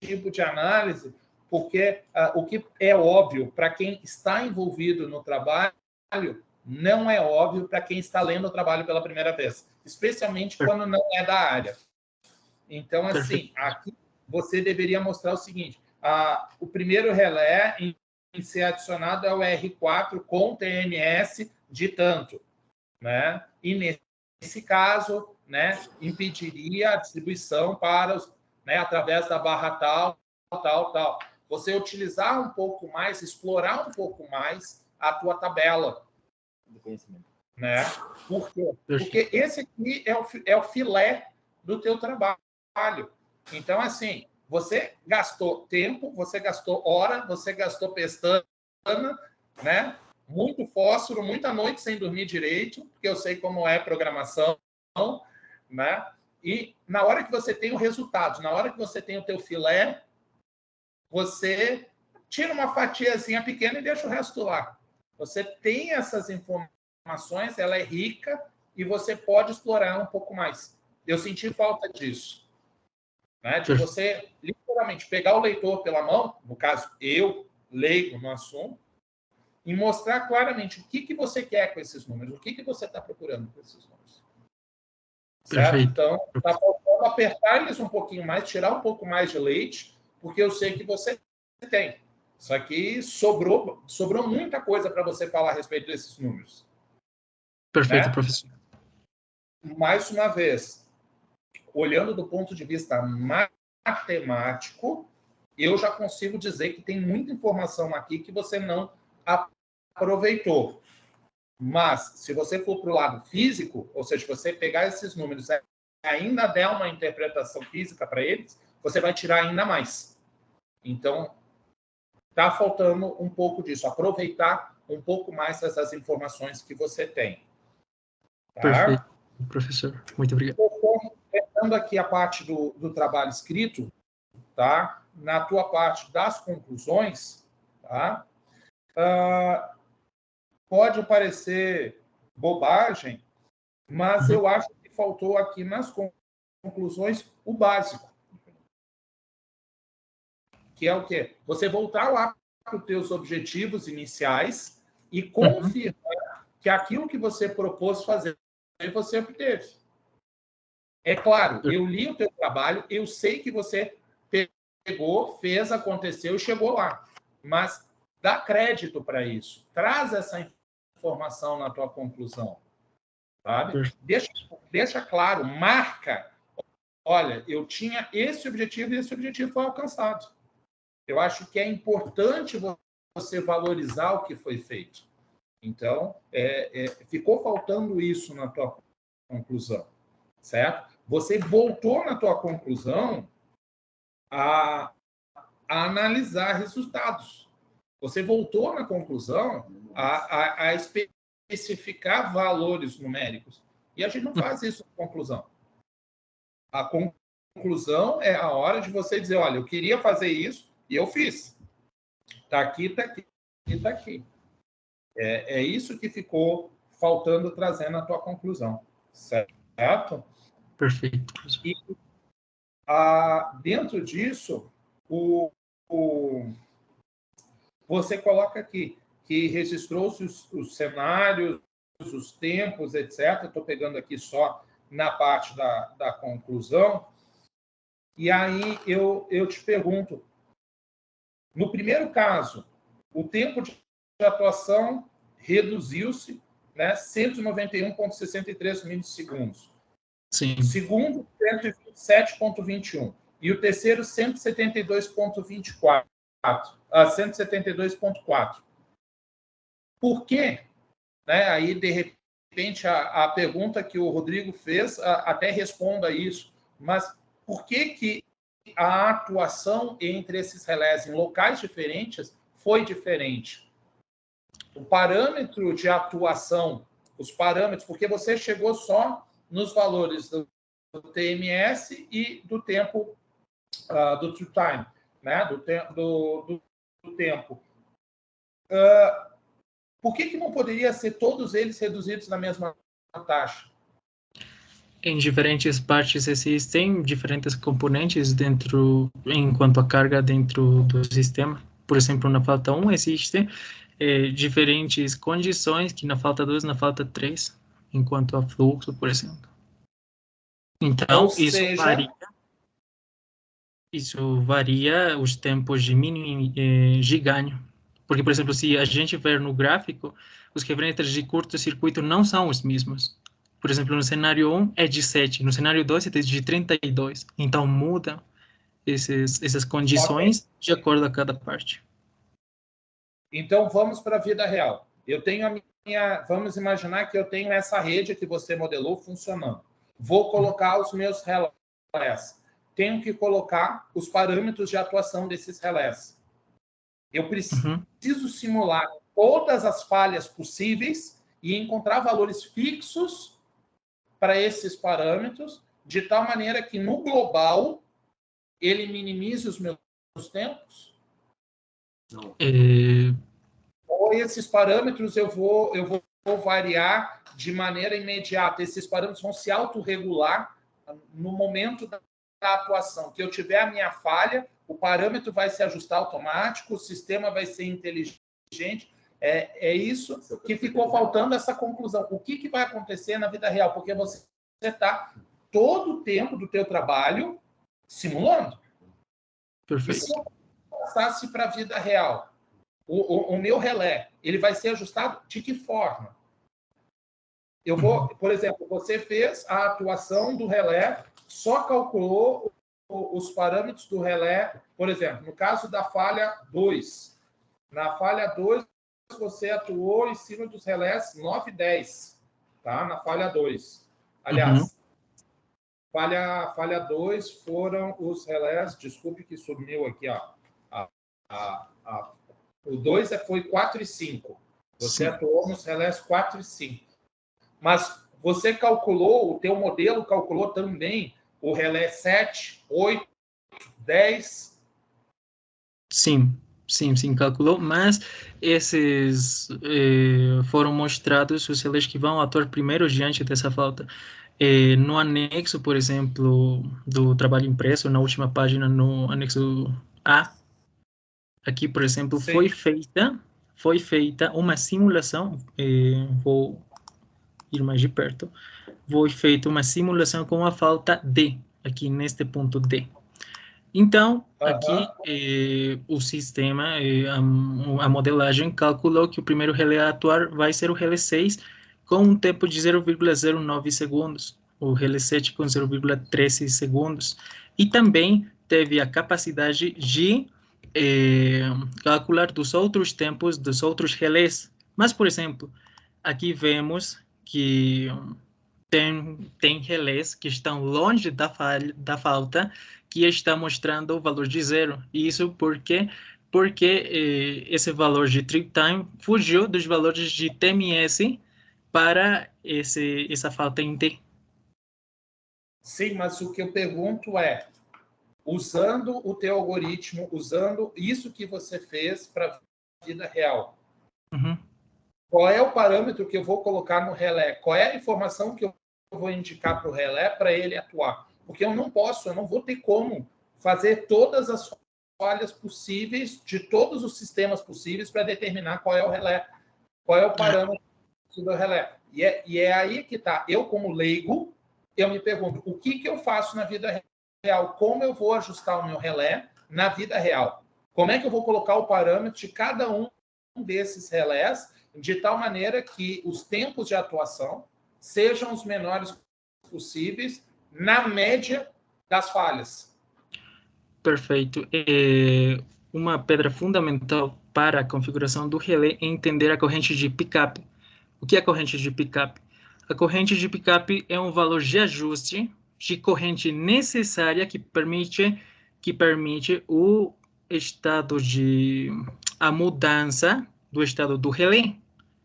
tipo de análise, porque o que é óbvio para quem está envolvido no trabalho não é óbvio para quem está lendo o trabalho pela primeira vez, especialmente quando não é da área. Então, assim, aqui você deveria mostrar o seguinte, o primeiro relé em ser adicionado é o R4 com TMS de tanto, né? E nesse caso, né, impediria a distribuição para os, né, através da barra tal. Você utilizar um pouco mais, explorar um pouco mais a tua tabela Do conhecimento. né? Por quê? Porque esse aqui é o filé do teu trabalho. Então, assim, você gastou tempo, você gastou hora, você gastou pestana, né? Muito fósforo, muita noite sem dormir direito, porque eu sei como é programação, né? E na hora que você tem o resultado, na hora que você tem o teu filé, você tira uma fatiazinha pequena e deixa o resto lá. Você tem essas informações, ela é rica e você pode explorar um pouco mais. Eu senti falta disso. Né? De você, literalmente, pegar o leitor pela mão, no caso, eu, leigo no assunto, e mostrar claramente o que você quer com esses números, o que você está procurando com esses números. Certo? Então, está faltando apertar eles um pouquinho mais, tirar um pouco mais de leite, porque eu sei que você tem. Só que sobrou muita coisa para você falar a respeito desses números. Perfeito, né? professor. Mais uma vez, olhando do ponto de vista matemático, eu já consigo dizer que tem muita informação aqui que você não aproveitou. Mas, se você for para o lado físico, ou seja, você pegar esses números e ainda der uma interpretação física para eles, você vai tirar ainda mais. Então, está faltando um pouco disso, aproveitar um pouco mais essas informações que você tem. Tá? Perfeito, professor. Muito obrigado. Pegando aqui a parte do trabalho escrito, tá? Na tua parte das conclusões, tá? Pode parecer bobagem, mas eu acho que faltou aqui nas conclusões o básico. Que é o quê? Você voltar lá para os teus objetivos iniciais e confirmar que aquilo que você propôs fazer, você obteve. É claro, eu li o teu trabalho, eu sei que você pegou, fez, aconteceu e chegou lá. Mas dá crédito para isso. Traz essa informação na tua conclusão. Sabe? Deixa claro, marca. Olha, eu tinha esse objetivo e esse objetivo foi alcançado. Eu acho que é importante você valorizar o que foi feito. Então, ficou faltando isso na tua conclusão, certo? Você voltou na tua conclusão a analisar resultados. Você voltou na conclusão a especificar valores numéricos. E a gente não faz isso na conclusão. A conclusão é a hora de você dizer, olha, eu queria fazer isso e eu fiz. Está aqui, está aqui, está aqui. É isso que ficou faltando trazer na tua conclusão. Certo? Perfeito. E dentro disso, você coloca aqui que registrou-se os cenários, os tempos, etc. Estou pegando aqui só na parte da conclusão. E aí eu te pergunto, no primeiro caso, o tempo de atuação reduziu-se, né, 191,63 milissegundos. Sim. O segundo, 127,21. E o terceiro, 172,24. 172,4. Por quê? Né? Aí, de repente, a pergunta que o Rodrigo fez até responda isso. Mas por que a atuação entre esses relés em locais diferentes foi diferente? O parâmetro de atuação os parâmetros, porque você chegou só nos valores do TMS e do tempo, do true time, né? do tempo. Por que não poderia ser todos eles reduzidos na mesma taxa? Em diferentes partes existem diferentes componentes enquanto a carga dentro do sistema. Por exemplo, na falta 1 existem diferentes condições que na falta 2, na falta 3, enquanto a fluxo, por exemplo. Então, isso varia os tempos de mínimo e de ganho. Porque, por exemplo, se a gente ver no gráfico, os referentes de curto-circuito não são os mesmos. Por exemplo, no cenário 1 é de 7, no cenário 2 é de 32. Então, muda essas condições de acordo a cada parte. Então, vamos para a vida real. Eu tenho vamos imaginar que eu tenho essa rede que você modelou funcionando. Vou colocar os meus relés. Tenho que colocar os parâmetros de atuação desses relés. Eu preciso simular todas as falhas possíveis e encontrar valores fixos para esses parâmetros, de tal maneira que, no global, ele minimize os meus tempos? Não. Ou esses parâmetros eu vou variar de maneira imediata? Esses parâmetros vão se autorregular no momento da atuação. Que eu tiver a minha falha, o parâmetro vai se ajustar automático, o sistema vai ser inteligente. É isso que ficou faltando, essa conclusão. O que vai acontecer na vida real? Porque você está todo o tempo do teu trabalho simulando. Perfeito. E se eu passasse para a vida real, o meu relé, ele vai ser ajustado de que forma? Eu vou, por exemplo, você fez a atuação do relé, só calculou os parâmetros do relé, por exemplo, no caso da falha 2. Na falha 2, você atuou em cima dos relés 9 e 10, tá? Na falha 2. Aliás, falha 2 foram os relés, desculpe que sumiu aqui, ó. O 2 foi 4 e 5. Você atuou nos relés 4 e 5. Mas você calculou, o teu modelo calculou também o relé 7, 8, 10? Sim, calculou, mas esses foram mostrados os relés que vão atuar primeiro diante dessa falta. No anexo, por exemplo, do trabalho impresso, na última página, no anexo A, aqui, por exemplo, foi feita uma simulação, vou ir mais de perto, foi feita uma simulação com a falta D, aqui neste ponto D. Então, aqui, o sistema, a modelagem calculou que o primeiro relé a atuar vai ser o relé 6, com um tempo de 0,09 segundos, o relé 7 com 0,13 segundos, e também teve a capacidade de calcular dos outros tempos dos outros relés. Mas, por exemplo, aqui vemos que tem relés que estão longe da falta, que está mostrando o valor de 0. E isso porque esse valor de trip time fugiu dos valores de TMS para essa falta em T. Sim, mas o que eu pergunto é, usando o teu algoritmo, usando isso que você fez para a vida real, qual é o parâmetro que eu vou colocar no relé? Qual é a informação que eu vou indicar para o relé para ele atuar? Porque eu não vou ter como fazer todas as falhas possíveis de todos os sistemas possíveis para determinar qual é o relé, qual é o parâmetro do relé. E é aí que está. Eu, como leigo, eu me pergunto, o que eu faço na vida real? Como eu vou ajustar o meu relé na vida real? Como é que eu vou colocar o parâmetro de cada um desses relés de tal maneira que os tempos de atuação sejam os menores possíveis na média das falhas? Perfeito. Uma pedra fundamental para a configuração do relé é entender a corrente de pickup. O que é a corrente de pickup? A corrente de pickup é um valor de ajuste de corrente necessária que permite o estado a mudança do estado do relé.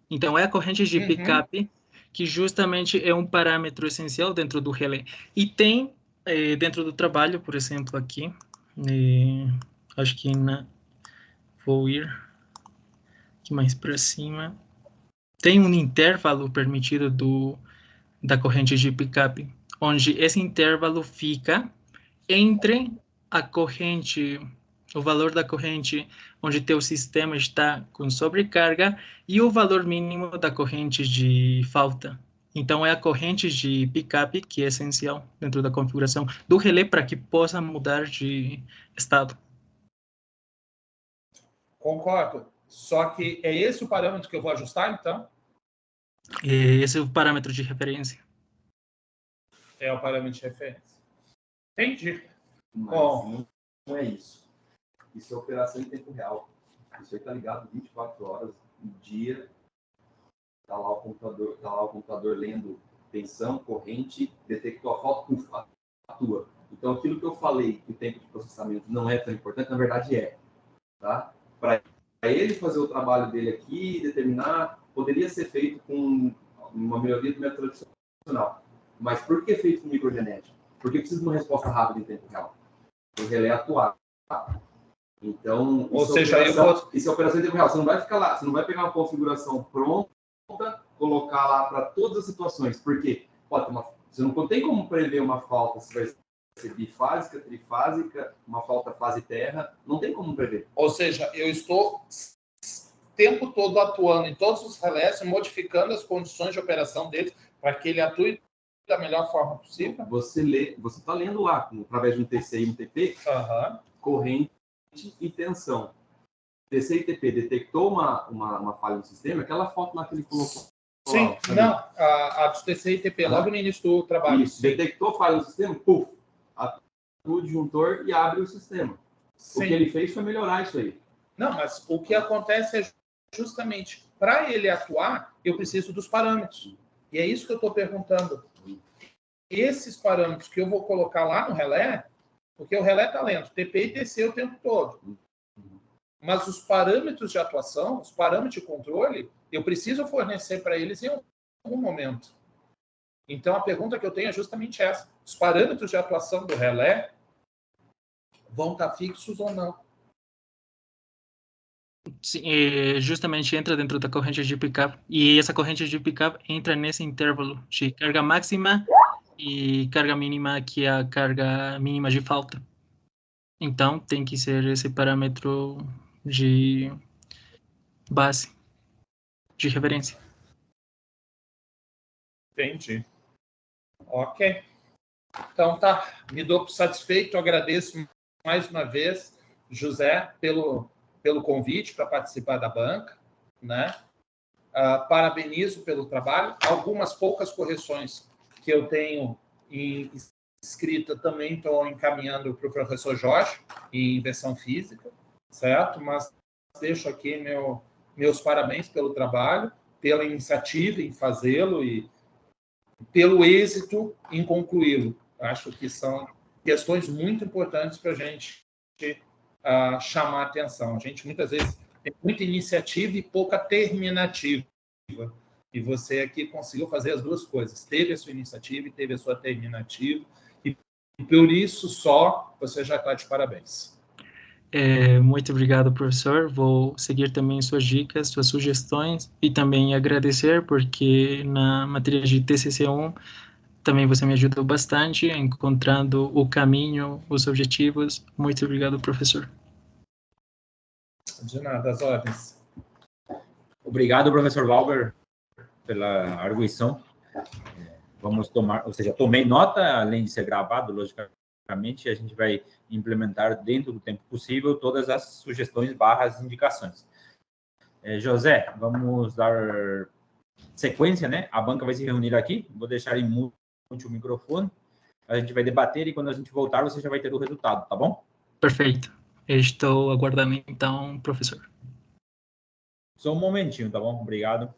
Então, é a corrente de pickup que justamente é um parâmetro essencial dentro do relé. E tem, dentro do trabalho, por exemplo, aqui, acho que vou ir aqui mais para cima, tem um intervalo permitido da corrente de pickup, onde esse intervalo fica entre a corrente, o valor da corrente onde teu sistema está com sobrecarga e o valor mínimo da corrente de falta. Então, é a corrente de pickup que é essencial dentro da configuração do relé para que possa mudar de estado. Concordo. Só que é esse o parâmetro que eu vou ajustar, então? Esse é o parâmetro de referência. É o parâmetro de referência. Entendi. Mas Bom, não é isso. Isso é operação em tempo real. Isso aí está ligado 24 horas no dia. Está lá o computador lendo tensão, corrente, detectou a falta, atua. Então, aquilo que eu falei, que o tempo de processamento não é tão importante, na verdade é. Tá? Para ele fazer o trabalho dele aqui, determinar, poderia ser feito com uma melhoria do método tradicional. Mas por que feito com microgenética? Porque precisa de uma resposta rápida em tempo real. O relé atuar. Então, ou seja, isso é operação em tempo real. Você não vai ficar lá, você não vai pegar uma configuração pronta, colocar lá para todas as situações. Porque você não tem como prever uma falta, se vai ser bifásica, trifásica, uma falta fase terra, não tem como prever. Ou seja, eu estou o tempo todo atuando em todos os relés, modificando as condições de operação deles para que ele atue da melhor forma possível. Você está lendo lá, através de um TC e um TP, corrente e tensão. TC e TP detectou uma falha no sistema, aquela foto lá que ele colocou. Sim, não, a do TC e TP, logo no início do trabalho. Isso, detectou falha no sistema, puf, atua o disjuntor e abre o sistema. Sim. O que ele fez foi melhorar isso aí. Não, mas o que acontece é justamente, para ele atuar, eu preciso dos parâmetros. E é isso que eu estou perguntando. Esses parâmetros que eu vou colocar lá no relé, porque o relé está lendo TP e TC o tempo todo. Mas os parâmetros de atuação, os parâmetros de controle, eu preciso fornecer para eles em algum momento. Então, a pergunta que eu tenho é justamente essa. Os parâmetros de atuação do relé vão estar fixos ou não? Sim, justamente entra dentro da corrente de pickup. E essa corrente de pickup entra nesse intervalo de carga máxima e carga mínima, que é a carga mínima de falta. Então, tem que ser esse parâmetro de base, de referência. Entendi. Ok. Então, tá. Me dou por satisfeito. Agradeço mais uma vez, José, pelo convite para participar da banca, né? Parabenizo pelo trabalho. Algumas poucas correções que eu tenho em escrita também estou encaminhando para o professor Jorge, em versão física, certo? Mas deixo aqui meus parabéns pelo trabalho, pela iniciativa em fazê-lo e pelo êxito em concluí-lo. Acho que são questões muito importantes para a gente chamar a atenção. A gente, muitas vezes, tem muita iniciativa e pouca terminativa. E você aqui conseguiu fazer as duas coisas. Teve a sua iniciativa e teve a sua terminativa. E por isso só você já está de parabéns. Muito obrigado, professor. Vou seguir também suas dicas, suas sugestões e também agradecer, porque na matéria de TCC1 também você me ajudou bastante encontrando o caminho, os objetivos. Muito obrigado, professor. De nada, as ordens. Obrigado, professor Valber, pela arguição. Vamos tomar, ou seja, tomei nota, além de ser gravado, logicamente, a gente vai implementar dentro do tempo possível todas as sugestões / indicações. José, vamos dar sequência, né? A banca vai se reunir aqui, vou deixar em mute o microfone, a gente vai debater e quando a gente voltar você já vai ter o resultado, tá bom? Perfeito. Estou aguardando então, professor. Só um momentinho, tá bom? Obrigado.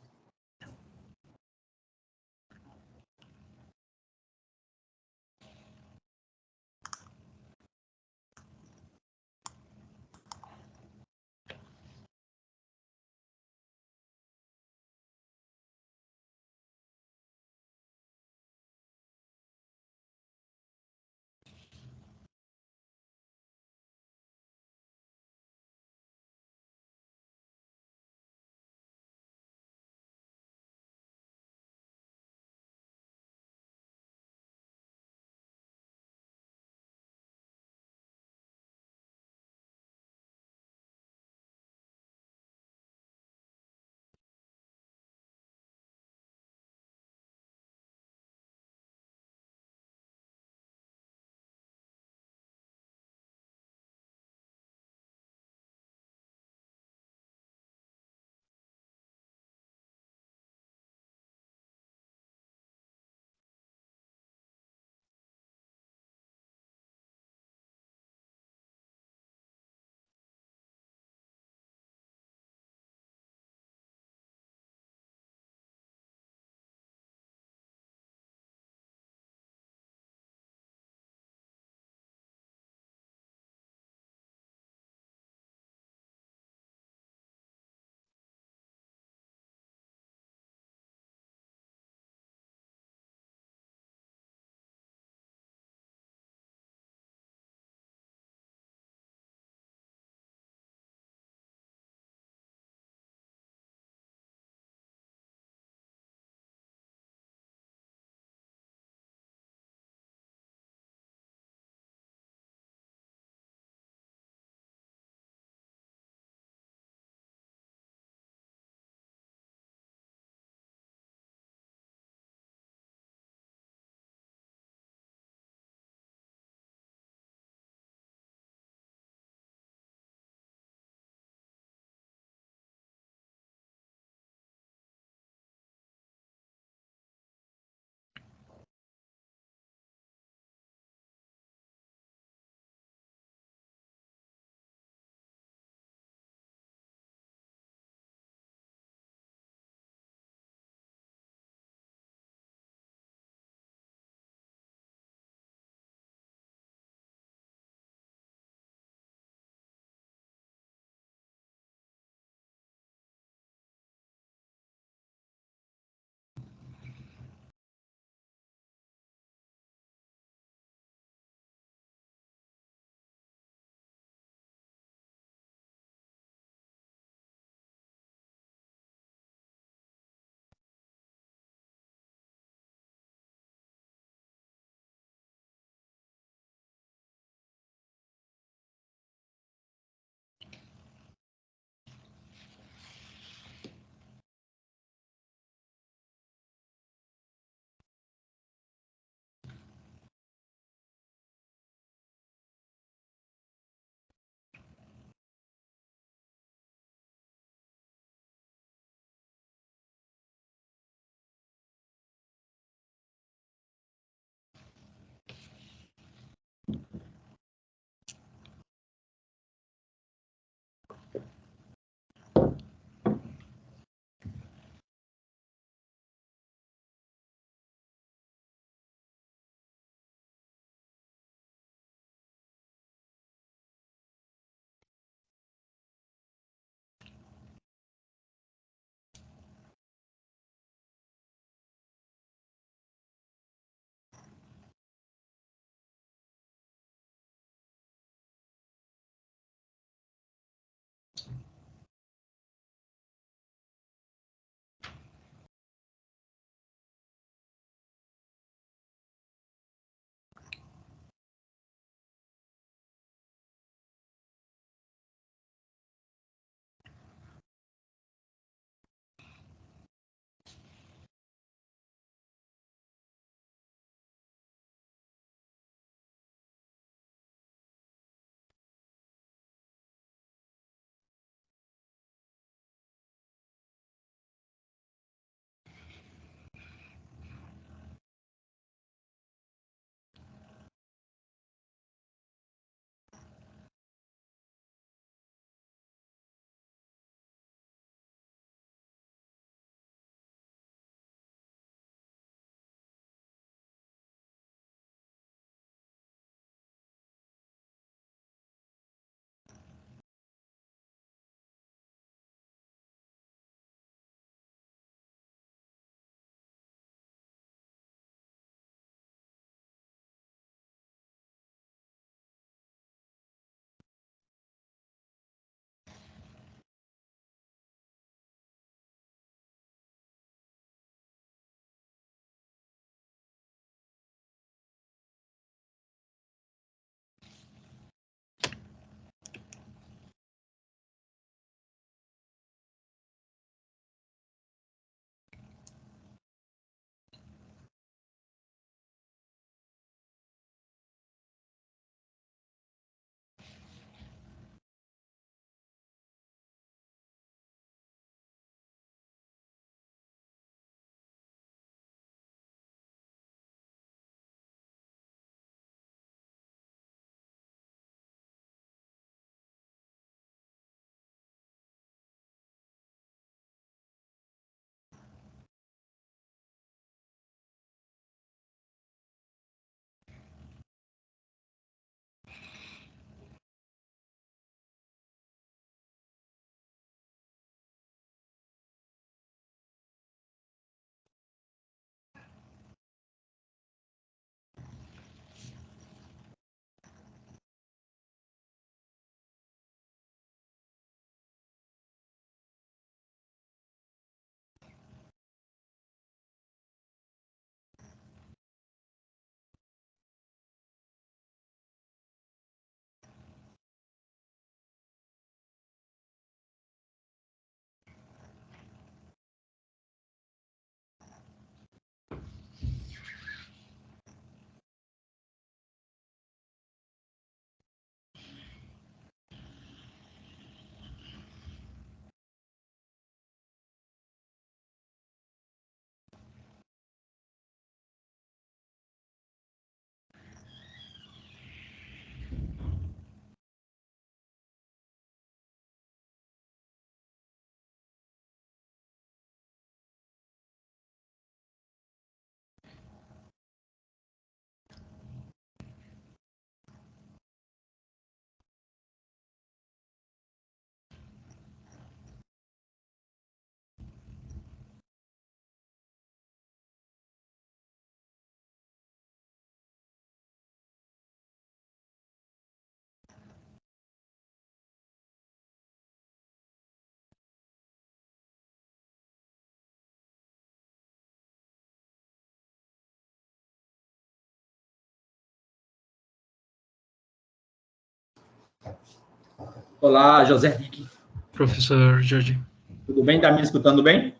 Olá, José Rick. Professor Jorge. Tudo bem? Está me escutando bem?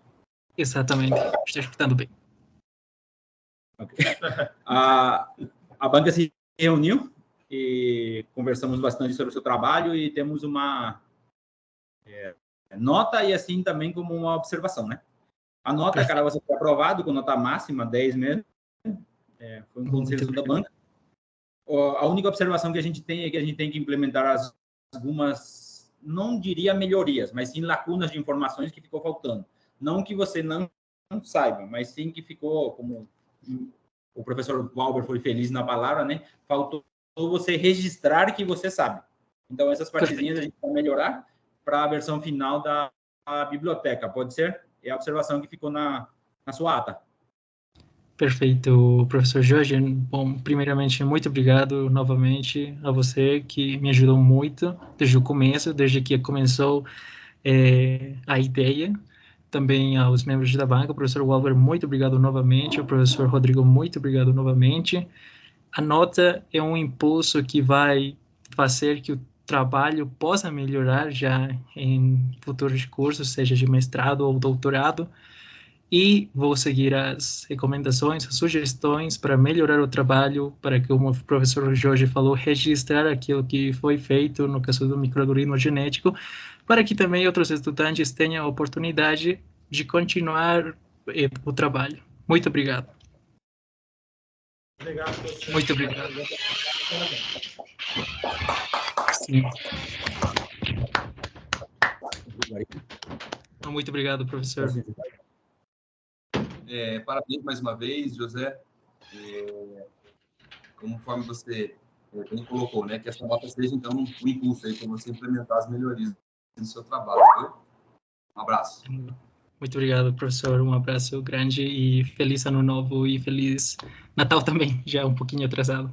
Exatamente, estou escutando bem. Okay. A banca se reuniu e conversamos bastante sobre o seu trabalho e temos uma nota e assim também como uma observação, né? A nota, cara, você foi aprovado com nota máxima, 10 mesmo. Foi um consenso da banca. A única observação que a gente tem é que a gente tem que implementar algumas, não diria melhorias, mas sim lacunas de informações que ficou faltando. Não que você não saiba, mas sim que ficou, como o professor Valber foi feliz na palavra, né? Faltou você registrar que você sabe. Então, essas partezinhas a gente vai melhorar para a versão final da biblioteca, pode ser? É a observação que ficou na sua ata. Perfeito, professor Jorge. Bom, primeiramente, muito obrigado novamente a você, que me ajudou muito desde o começo, desde que começou a ideia. Também aos membros da banca, o professor Walber, muito obrigado novamente, o professor Rodrigo, muito obrigado novamente. A nota é um impulso que vai fazer que o trabalho possa melhorar já em futuros cursos, seja de mestrado ou doutorado, e vou seguir as recomendações, as sugestões para melhorar o trabalho, para que, como o professor Jorge falou, registrar aquilo que foi feito no caso do microalgoritmo genético, para que também outros estudantes tenham a oportunidade de continuar o trabalho. Muito obrigado. Obrigado, professor. Muito obrigado. Sim. Muito obrigado, professor. Parabéns mais uma vez, José. Conforme você bem colocou, né, que essa nota seja, então, um impulso aí para você implementar as melhorias no seu trabalho, viu? Um abraço. Muito obrigado, professor. Um abraço grande e feliz Ano Novo e feliz Natal também, já um pouquinho atrasado.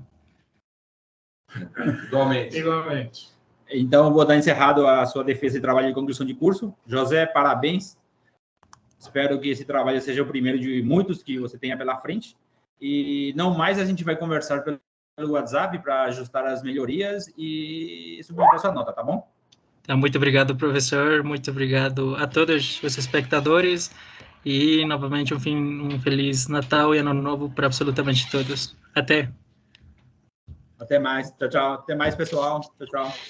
Igualmente. Igualmente. Então, eu vou dar encerrado a sua defesa de trabalho de conclusão de curso. José, parabéns. Espero que esse trabalho seja o primeiro de muitos que você tenha pela frente. E não mais, a gente vai conversar pelo WhatsApp para ajustar as melhorias e submeter a sua nota, tá bom? Então, muito obrigado, professor. Muito obrigado a todos os espectadores. E, novamente, um feliz Natal e Ano Novo para absolutamente todos. Até. Até mais. Tchau, tchau. Até mais, pessoal. Tchau, tchau.